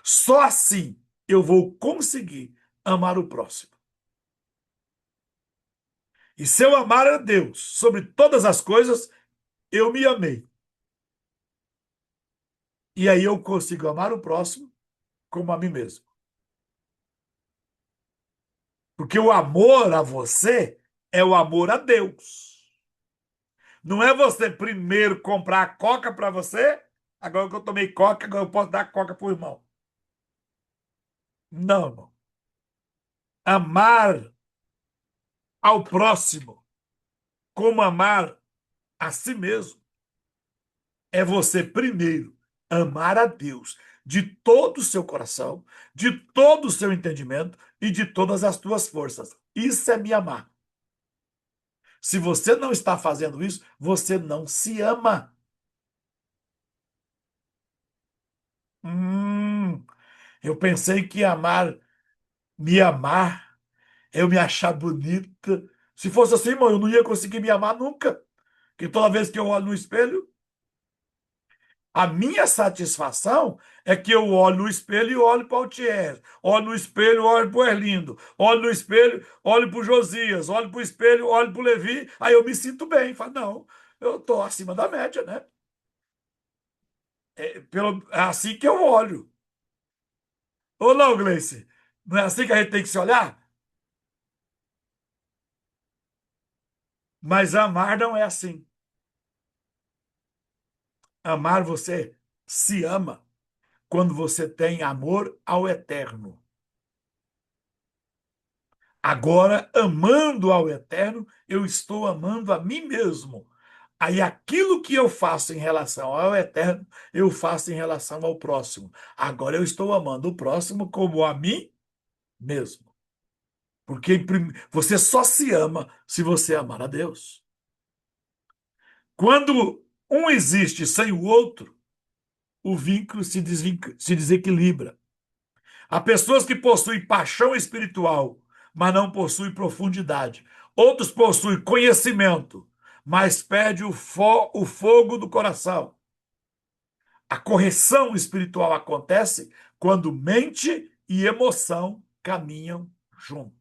Só assim eu vou conseguir amar o próximo. E se eu amar a Deus sobre todas as coisas, eu me amei. E aí eu consigo amar o próximo como a mim mesmo. Porque o amor a você é o amor a Deus. Não é você primeiro comprar a coca para você, agora que eu tomei coca, agora eu posso dar coca para o irmão. Não, irmão. Amar ao próximo como amar a si mesmo é você primeiro amar a Deus de todo o seu coração, de todo o seu entendimento e de todas as tuas forças. Isso é me amar. Se você não está fazendo isso, você não se ama. Hum, eu pensei que me amar, eu me achar bonita. Se fosse assim, irmão, eu não ia conseguir me amar nunca. Porque toda vez que eu olho no espelho, a minha satisfação é que eu olho no espelho e olho para o Thierry. Olho no espelho, olho para o Erlindo. Olho no espelho, olho para o Josias. Olho para o espelho, olho para o Levi. Aí eu me sinto bem. Falo, não, eu estou acima da média, né? É assim que eu olho. Ou não, Gleice? Não é assim que a gente tem que se olhar? Mas amar não é assim. Amar você se ama quando você tem amor ao eterno. Agora, amando ao eterno, eu estou amando a mim mesmo. Aí aquilo que eu faço em relação ao eterno, eu faço em relação ao próximo. Agora eu estou amando o próximo como a mim mesmo. Porque você só se ama se você amar a Deus. Quando um existe sem o outro, o vínculo se desequilibra. Há pessoas que possuem paixão espiritual, mas não possuem profundidade. Outros possuem conhecimento, mas perdem o fogo do coração. A correção espiritual acontece quando mente e emoção caminham junto.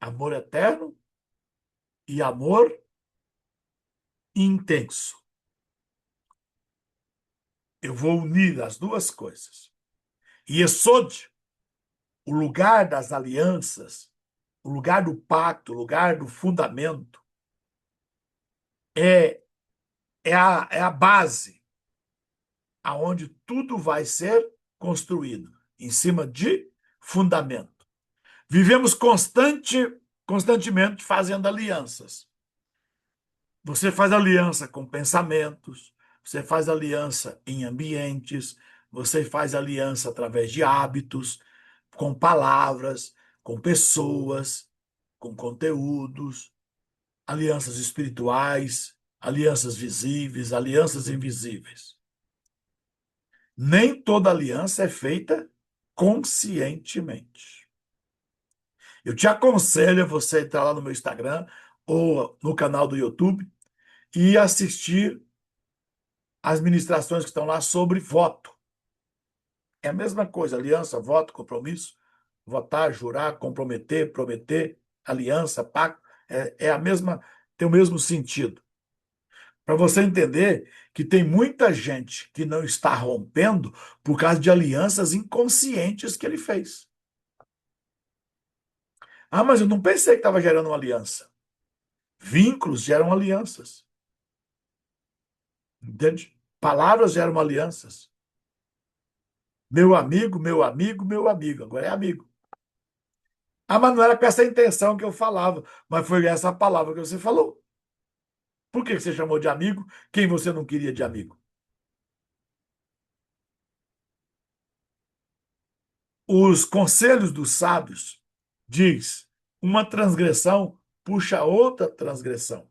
Amor eterno e amor intenso. Eu vou unir as duas coisas. E Yesod, o lugar das alianças, o lugar do pacto, o lugar do fundamento, é, é a base aonde tudo vai ser construído, em cima de fundamento. Vivemos constantemente fazendo alianças. Você faz aliança com pensamentos, você faz aliança em ambientes, você faz aliança através de hábitos, com palavras, com pessoas, com conteúdos, alianças espirituais, alianças visíveis, alianças invisíveis. Nem toda aliança é feita conscientemente. Eu te aconselho a você entrar lá no meu Instagram ou no canal do YouTube e assistir as ministrações que estão lá sobre voto. É a mesma coisa, aliança, voto, compromisso, votar, jurar, comprometer, prometer, aliança, pacto, é a mesma, tem o mesmo sentido. Para você entender que tem muita gente que não está rompendo por causa de alianças inconscientes que ele fez. Ah, mas eu não pensei que estava gerando uma aliança. Vínculos geram alianças. Entende? Palavras geram alianças. Meu amigo, meu amigo, meu amigo. Agora é amigo. Ah, mas não era com essa intenção que eu falava, mas foi essa palavra que você falou. Por que você chamou de amigo quem você não queria de amigo? Os conselhos dos sábios diz: uma transgressão puxa outra transgressão.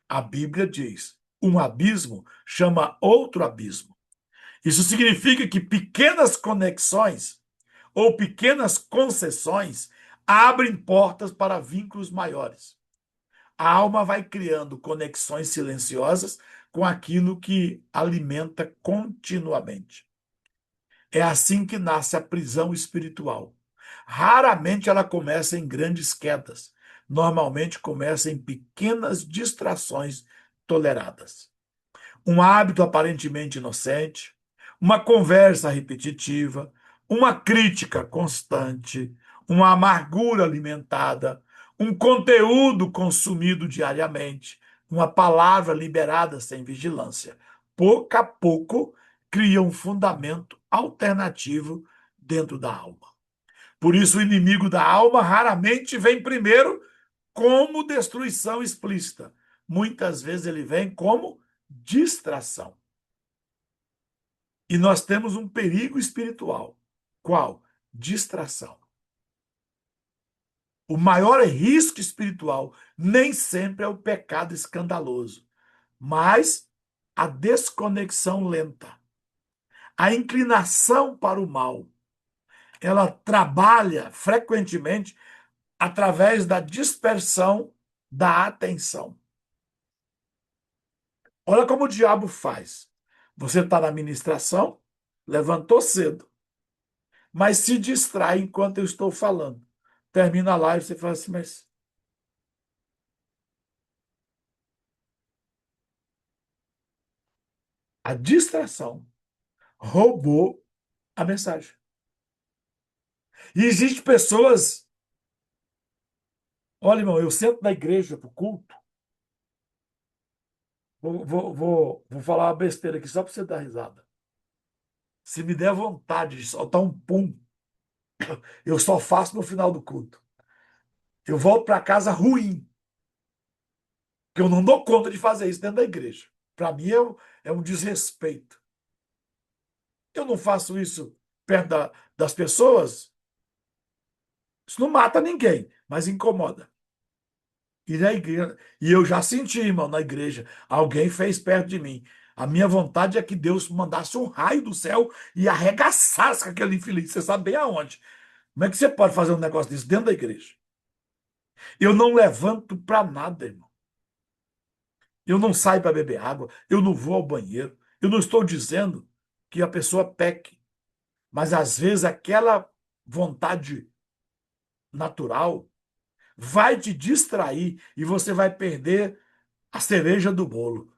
A Bíblia diz: um abismo chama outro abismo. Isso significa que pequenas conexões ou pequenas concessões abrem portas para vínculos maiores. A alma vai criando conexões silenciosas com aquilo que alimenta continuamente. É assim que nasce a prisão espiritual. Raramente ela começa em grandes quedas. Normalmente começa em pequenas distrações toleradas. um hábito aparentemente inocente, uma conversa repetitiva, uma crítica constante, uma amargura alimentada, um conteúdo consumido diariamente, uma palavra liberada sem vigilância. Pouco a pouco, cria um fundamento alternativo dentro da alma. Por isso, o inimigo da alma raramente vem primeiro como destruição explícita. Muitas vezes ele vem como distração. E nós temos um perigo espiritual. Qual? Distração. O maior risco espiritual nem sempre é o pecado escandaloso, mas a desconexão lenta, a inclinação para o mal. Ela trabalha frequentemente através da dispersão da atenção. Olha como o diabo faz. Você está na administração, levantou cedo, mas se distrai enquanto eu estou falando. Termina a live, você fala assim, mas a distração roubou a mensagem. E existem pessoas, olha, irmão, eu sento na igreja para o culto, vou falar uma besteira aqui só para você dar risada. Se me der vontade de soltar um pum, eu só faço no final do culto. Eu volto para casa ruim, porque eu não dou conta de fazer isso dentro da igreja. Para mim é um desrespeito. Eu não faço isso perto das pessoas, isso não mata ninguém, mas incomoda. E na igreja, e eu já senti, irmão, na igreja, alguém fez perto de mim. A minha vontade é que Deus mandasse um raio do céu e arregaçasse com aquele infeliz. Você sabe bem aonde. Como é que você pode fazer um negócio desse dentro da igreja? Eu não levanto para nada, irmão. Eu não saio para beber água, eu não vou ao banheiro. Eu não estou dizendo que a pessoa peque, mas às vezes aquela vontade natural vai te distrair e você vai perder a cereja do bolo.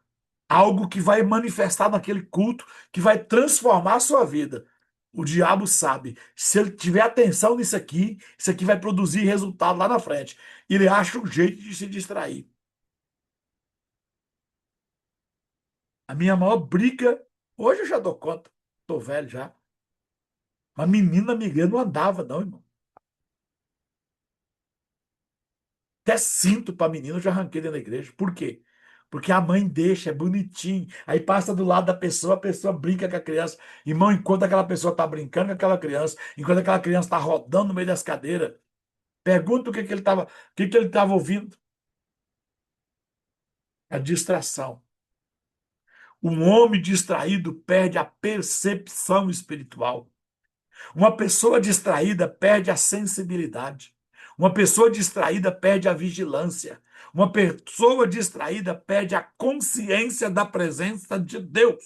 Algo que vai manifestar naquele culto, que vai transformar a sua vida. O diabo sabe, se ele tiver atenção nisso aqui, isso aqui vai produzir resultado lá na frente. Ele acha um jeito de se distrair. A minha maior briga, hoje eu já dou conta, tô velho já. Uma menina migrante não andava, não, irmão. Até cinto para menino eu já arranquei dentro da igreja. Por quê? Porque a mãe deixa, é bonitinho. Aí passa do lado da pessoa, a pessoa brinca com a criança. Irmão, enquanto aquela pessoa está brincando com aquela criança, enquanto aquela criança está rodando no meio das cadeiras, pergunta o que que ele estava ouvindo. A distração. Um homem distraído perde a percepção espiritual. Uma pessoa distraída perde a sensibilidade. Uma pessoa distraída perde a vigilância. Uma pessoa distraída perde a consciência da presença de Deus.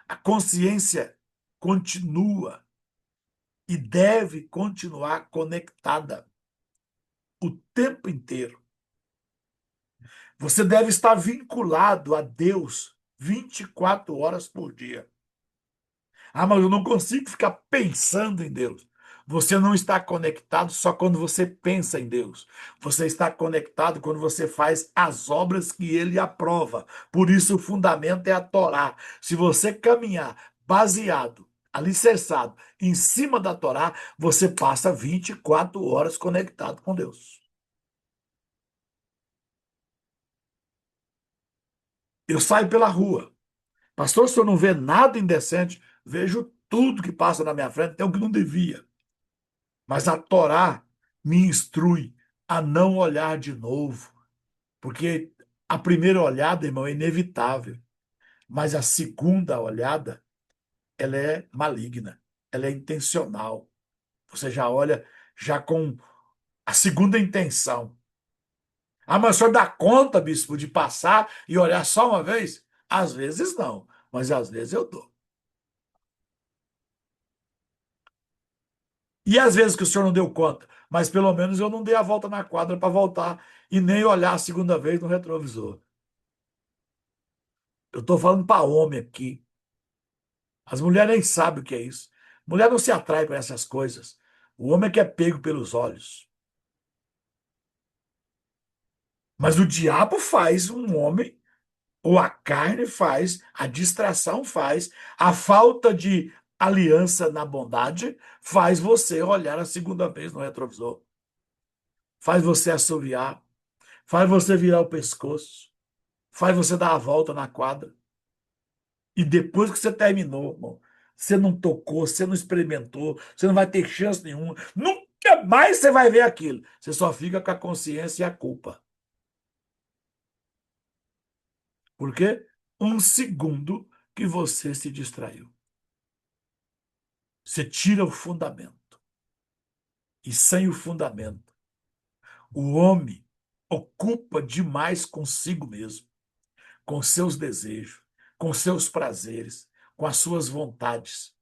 A consciência continua e deve continuar conectada o tempo inteiro. Você deve estar vinculado a Deus 24 horas por dia. Ah, mas eu não consigo ficar pensando em Deus. Você não está conectado só quando você pensa em Deus. Você está conectado quando você faz as obras que ele aprova. Por isso, o fundamento é a Torá. Se você caminhar baseado, alicerçado em cima da Torá, você passa 24 horas conectado com Deus. Eu saio pela rua. Pastor, se eu não vê nada indecente, vejo tudo que passa na minha frente, tem o que não devia. Mas a Torá me instrui a não olhar de novo, porque a primeira olhada, irmão, é inevitável, mas a segunda olhada, ela é maligna, ela é intencional. Você já olha já com a segunda intenção. Ah, mas o senhor dá conta, bispo, de passar e olhar só uma vez? Às vezes não, mas às vezes eu dou. E às vezes que o senhor não deu conta, mas pelo menos eu não dei a volta na quadra para voltar e nem olhar a segunda vez no retrovisor. Eu estou falando para homem aqui. As mulheres nem sabem o que é isso. Mulher não se atrai para essas coisas. O homem é que é pego pelos olhos. Mas o diabo faz um homem, ou a carne faz, a distração faz, a falta de aliança na bondade faz você olhar a segunda vez no retrovisor. Faz você assoviar, faz você virar o pescoço, faz você dar a volta na quadra. E depois que você terminou, irmão, você não tocou, você não experimentou, você não vai ter chance nenhuma. Nunca mais você vai ver aquilo. Você só fica com a consciência e a culpa. Por quê? Um segundo que você se distraiu. Você tira o fundamento. E sem o fundamento, o homem ocupa demais consigo mesmo, com seus desejos, com seus prazeres, com as suas vontades.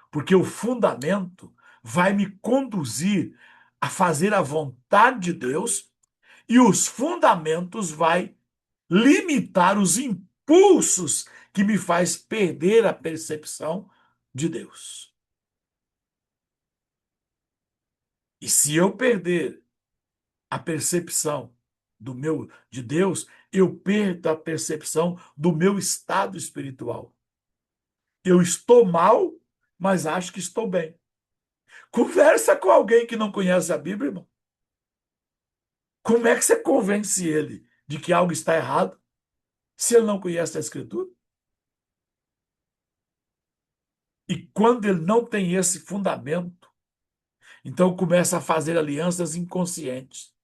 Porque o fundamento vai me conduzir a fazer a vontade de Deus e os fundamentos vai limitar os impulsos que me faz perder a percepção de Deus. E se eu perder a percepção de Deus, eu perdo a percepção do meu estado espiritual. Eu estou mal, mas acho que estou bem. Conversa com alguém que não conhece a Bíblia, irmão. Como é que você convence ele de que algo está errado se ele não conhece a Escritura? E quando ele não tem esse fundamento, então começa a fazer alianças inconscientes.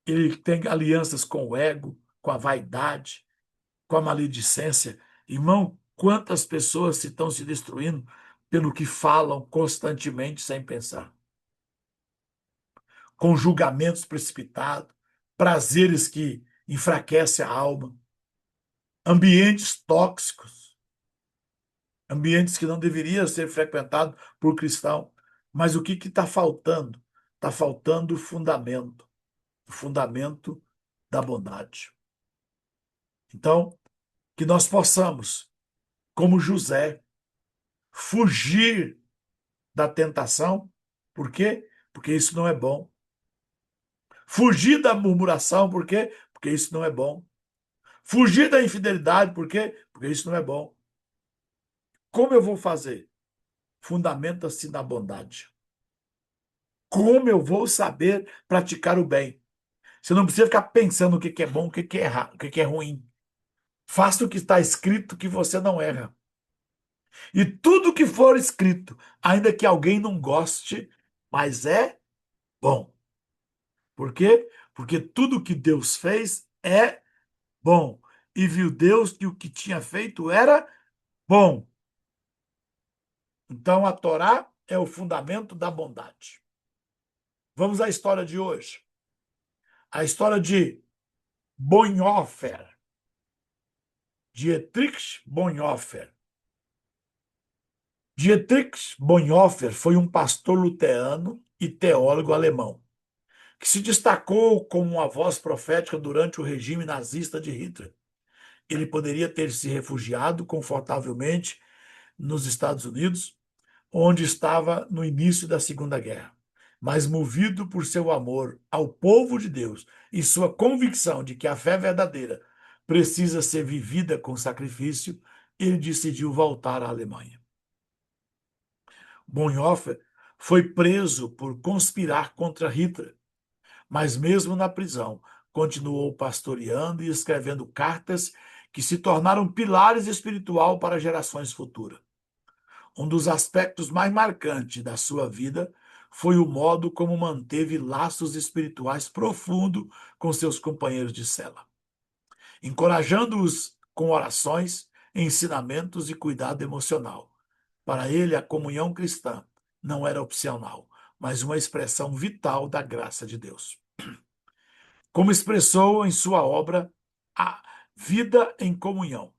Ele tem alianças com o ego, com a vaidade, com a maledicência. Irmão, quantas pessoas se estão se destruindo pelo que falam constantemente sem pensar? Com julgamentos precipitados, prazeres que enfraquecem a alma, ambientes tóxicos, ambientes que não deveriam ser frequentados por cristão. Mas o que está faltando? Está faltando o fundamento da bondade. Então, que nós possamos, como José, fugir da tentação. Por quê? Porque isso não é bom. Fugir da murmuração, por quê? Porque isso não é bom. Fugir da infidelidade, por quê? Porque isso não é bom. Como eu vou fazer? Fundamenta-se na bondade. Como eu vou saber praticar o bem? Você não precisa ficar pensando o que é bom, o que é errado, o que é ruim. Faça o que está escrito que você não erra. E tudo que for escrito, ainda que alguém não goste, mas é bom. Por quê? Porque tudo que Deus fez é bom. E viu Deus que o que tinha feito era bom. Então a Torá é o fundamento da bondade. Vamos à história de hoje. A história de Bonhoeffer, Dietrich Bonhoeffer. Dietrich Bonhoeffer foi um pastor luterano e teólogo alemão, que se destacou como uma voz profética durante o regime nazista de Hitler. Ele poderia ter se refugiado confortavelmente nos Estados Unidos, onde estava no início da Segunda Guerra. Mas, movido por seu amor ao povo de Deus e sua convicção de que a fé verdadeira precisa ser vivida com sacrifício, ele decidiu voltar à Alemanha. Bonhoeffer foi preso por conspirar contra Hitler, mas mesmo na prisão, continuou pastoreando e escrevendo cartas que se tornaram pilares espiritual para gerações futuras. Um dos aspectos mais marcantes da sua vida foi o modo como manteve laços espirituais profundos com seus companheiros de cela, encorajando-os com orações, ensinamentos e cuidado emocional. Para ele, a comunhão cristã não era opcional, mas uma expressão vital da graça de Deus. Como expressou em sua obra A Vida em Comunhão.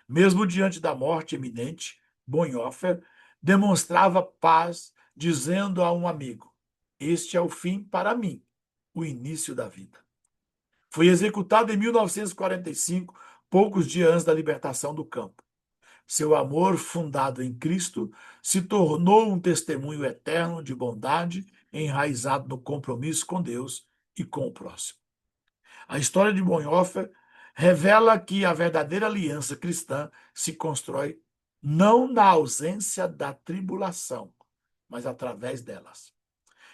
Mesmo diante da morte iminente, Bonhoeffer demonstrava paz dizendo a um amigo: Este é o fim para mim, o início da vida. Foi executado em 1945, poucos dias antes da libertação do campo. Seu amor, fundado em Cristo, se tornou um testemunho eterno de bondade, enraizado no compromisso com Deus e com o próximo. A história de Bonhoeffer revela que a verdadeira aliança cristã se constrói não na ausência da tribulação, mas através delas.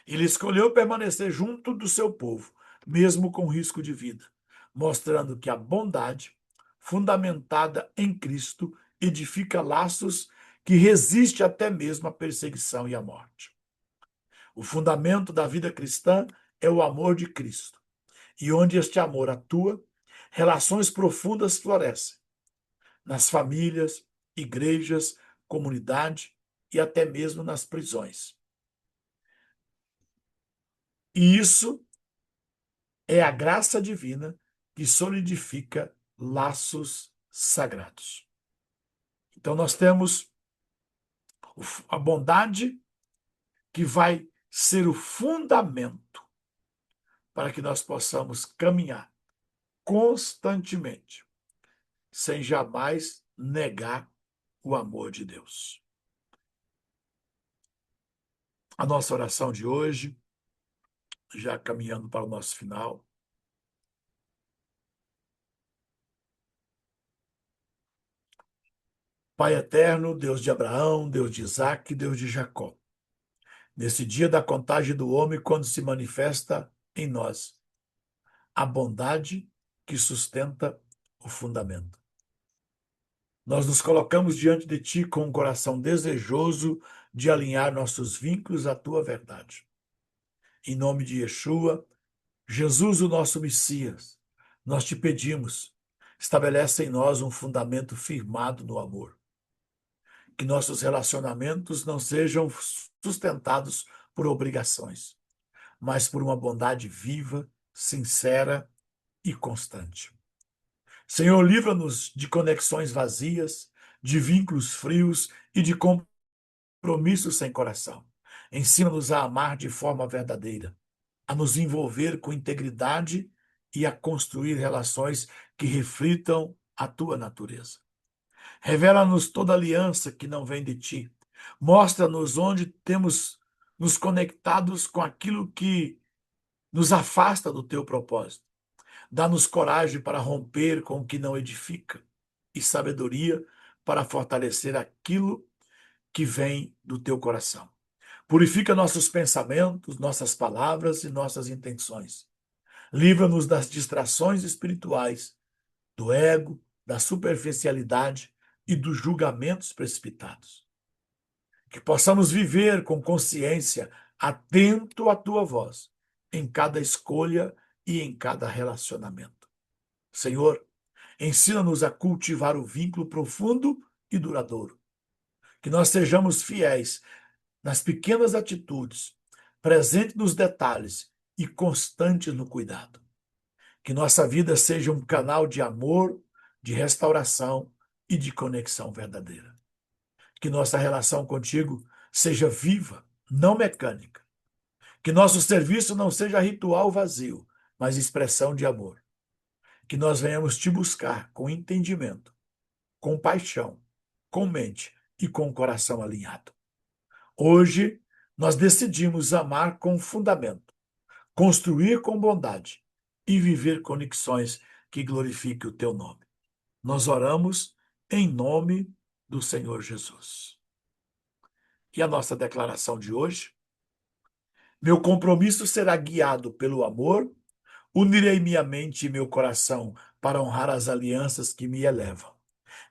Ele escolheu permanecer junto do seu povo, mesmo com risco de vida, mostrando que a bondade, fundamentada em Cristo, edifica laços que resistem até mesmo à perseguição e à morte. O fundamento da vida cristã é o amor de Cristo. E onde este amor atua, relações profundas florescem. Nas famílias, igrejas, comunidade e até mesmo nas prisões. E isso é a graça divina que solidifica laços sagrados. Então, nós temos a bondade que vai ser o fundamento para que nós possamos caminhar constantemente, sem jamais negar o amor de Deus. A nossa oração de hoje, já caminhando para o nosso final. Pai eterno, Deus de Abraão, Deus de Isaque, Deus de Jacó. Nesse dia da contagem do homem, quando se manifesta em nós a bondade que sustenta o fundamento. Nós nos colocamos diante de Ti com um coração desejoso de alinhar nossos vínculos à Tua verdade. Em nome de Yeshua, Jesus, o nosso Messias, nós te pedimos, estabelece em nós um fundamento firmado no amor. Que nossos relacionamentos não sejam sustentados por obrigações, mas por uma bondade viva, sincera e constante. Senhor, livra-nos de conexões vazias, de vínculos frios e de compromissos sem coração. Ensina-nos a amar de forma verdadeira, a nos envolver com integridade e a construir relações que reflitam a tua natureza. Revela-nos toda aliança que não vem de ti. Mostra-nos onde temos nos conectados com aquilo que nos afasta do teu propósito. Dá-nos coragem para romper com o que não edifica e sabedoria para fortalecer aquilo que vem do teu coração. Purifica nossos pensamentos, nossas palavras e nossas intenções. Livra-nos das distrações espirituais, do ego, da superficialidade e dos julgamentos precipitados. Que possamos viver com consciência, atento à tua voz, em cada escolha e em cada relacionamento. Senhor, ensina-nos a cultivar o vínculo profundo e duradouro. Que nós sejamos fiéis nas pequenas atitudes, presentes nos detalhes e constantes no cuidado. Que nossa vida seja um canal de amor, de restauração e de conexão verdadeira. Que nossa relação contigo seja viva, não mecânica. Que nosso serviço não seja ritual vazio, mas expressão de amor. Que nós venhamos te buscar com entendimento, com paixão, com mente e com o coração alinhado. Hoje, nós decidimos amar com fundamento, construir com bondade e viver conexões que glorifiquem o teu nome. Nós oramos em nome do Senhor Jesus. E a nossa declaração de hoje? Meu compromisso será guiado pelo amor, unirei minha mente e meu coração para honrar as alianças que me elevam.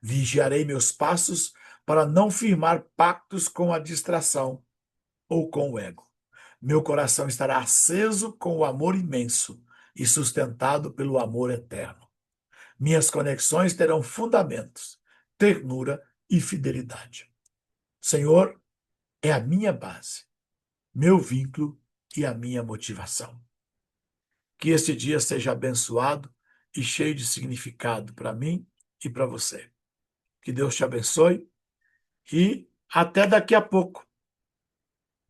Vigiarei meus passos para não firmar pactos com a distração ou com o ego. Meu coração estará aceso com o amor imenso e sustentado pelo amor eterno. Minhas conexões terão fundamentos, ternura e fidelidade. Senhor, é a minha base, meu vínculo e a minha motivação. Que este dia seja abençoado e cheio de significado para mim e para você. Que Deus te abençoe e até daqui a pouco.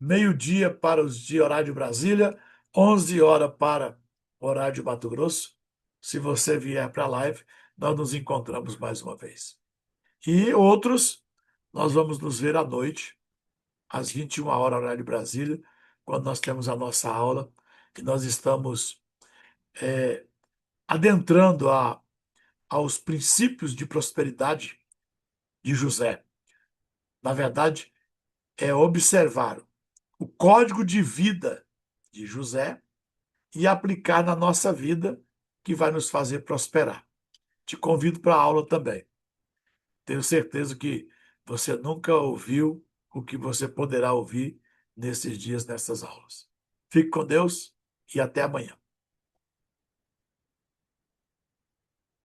meio-dia para os de horário de Brasília, 11 horas para o horário de Mato Grosso. Se você vier para a live, nós nos encontramos mais uma vez. E outros, nós vamos nos ver à noite, às 21 horas, horário de Brasília, quando nós temos a nossa aula, e nós estamos adentrando aos princípios de prosperidade de José. Na verdade, é observar o código de vida de José e aplicar na nossa vida, que vai nos fazer prosperar. Te convido para a aula também. Tenho certeza que você nunca ouviu o que você poderá ouvir nesses dias, nessas aulas. Fique com Deus e até amanhã.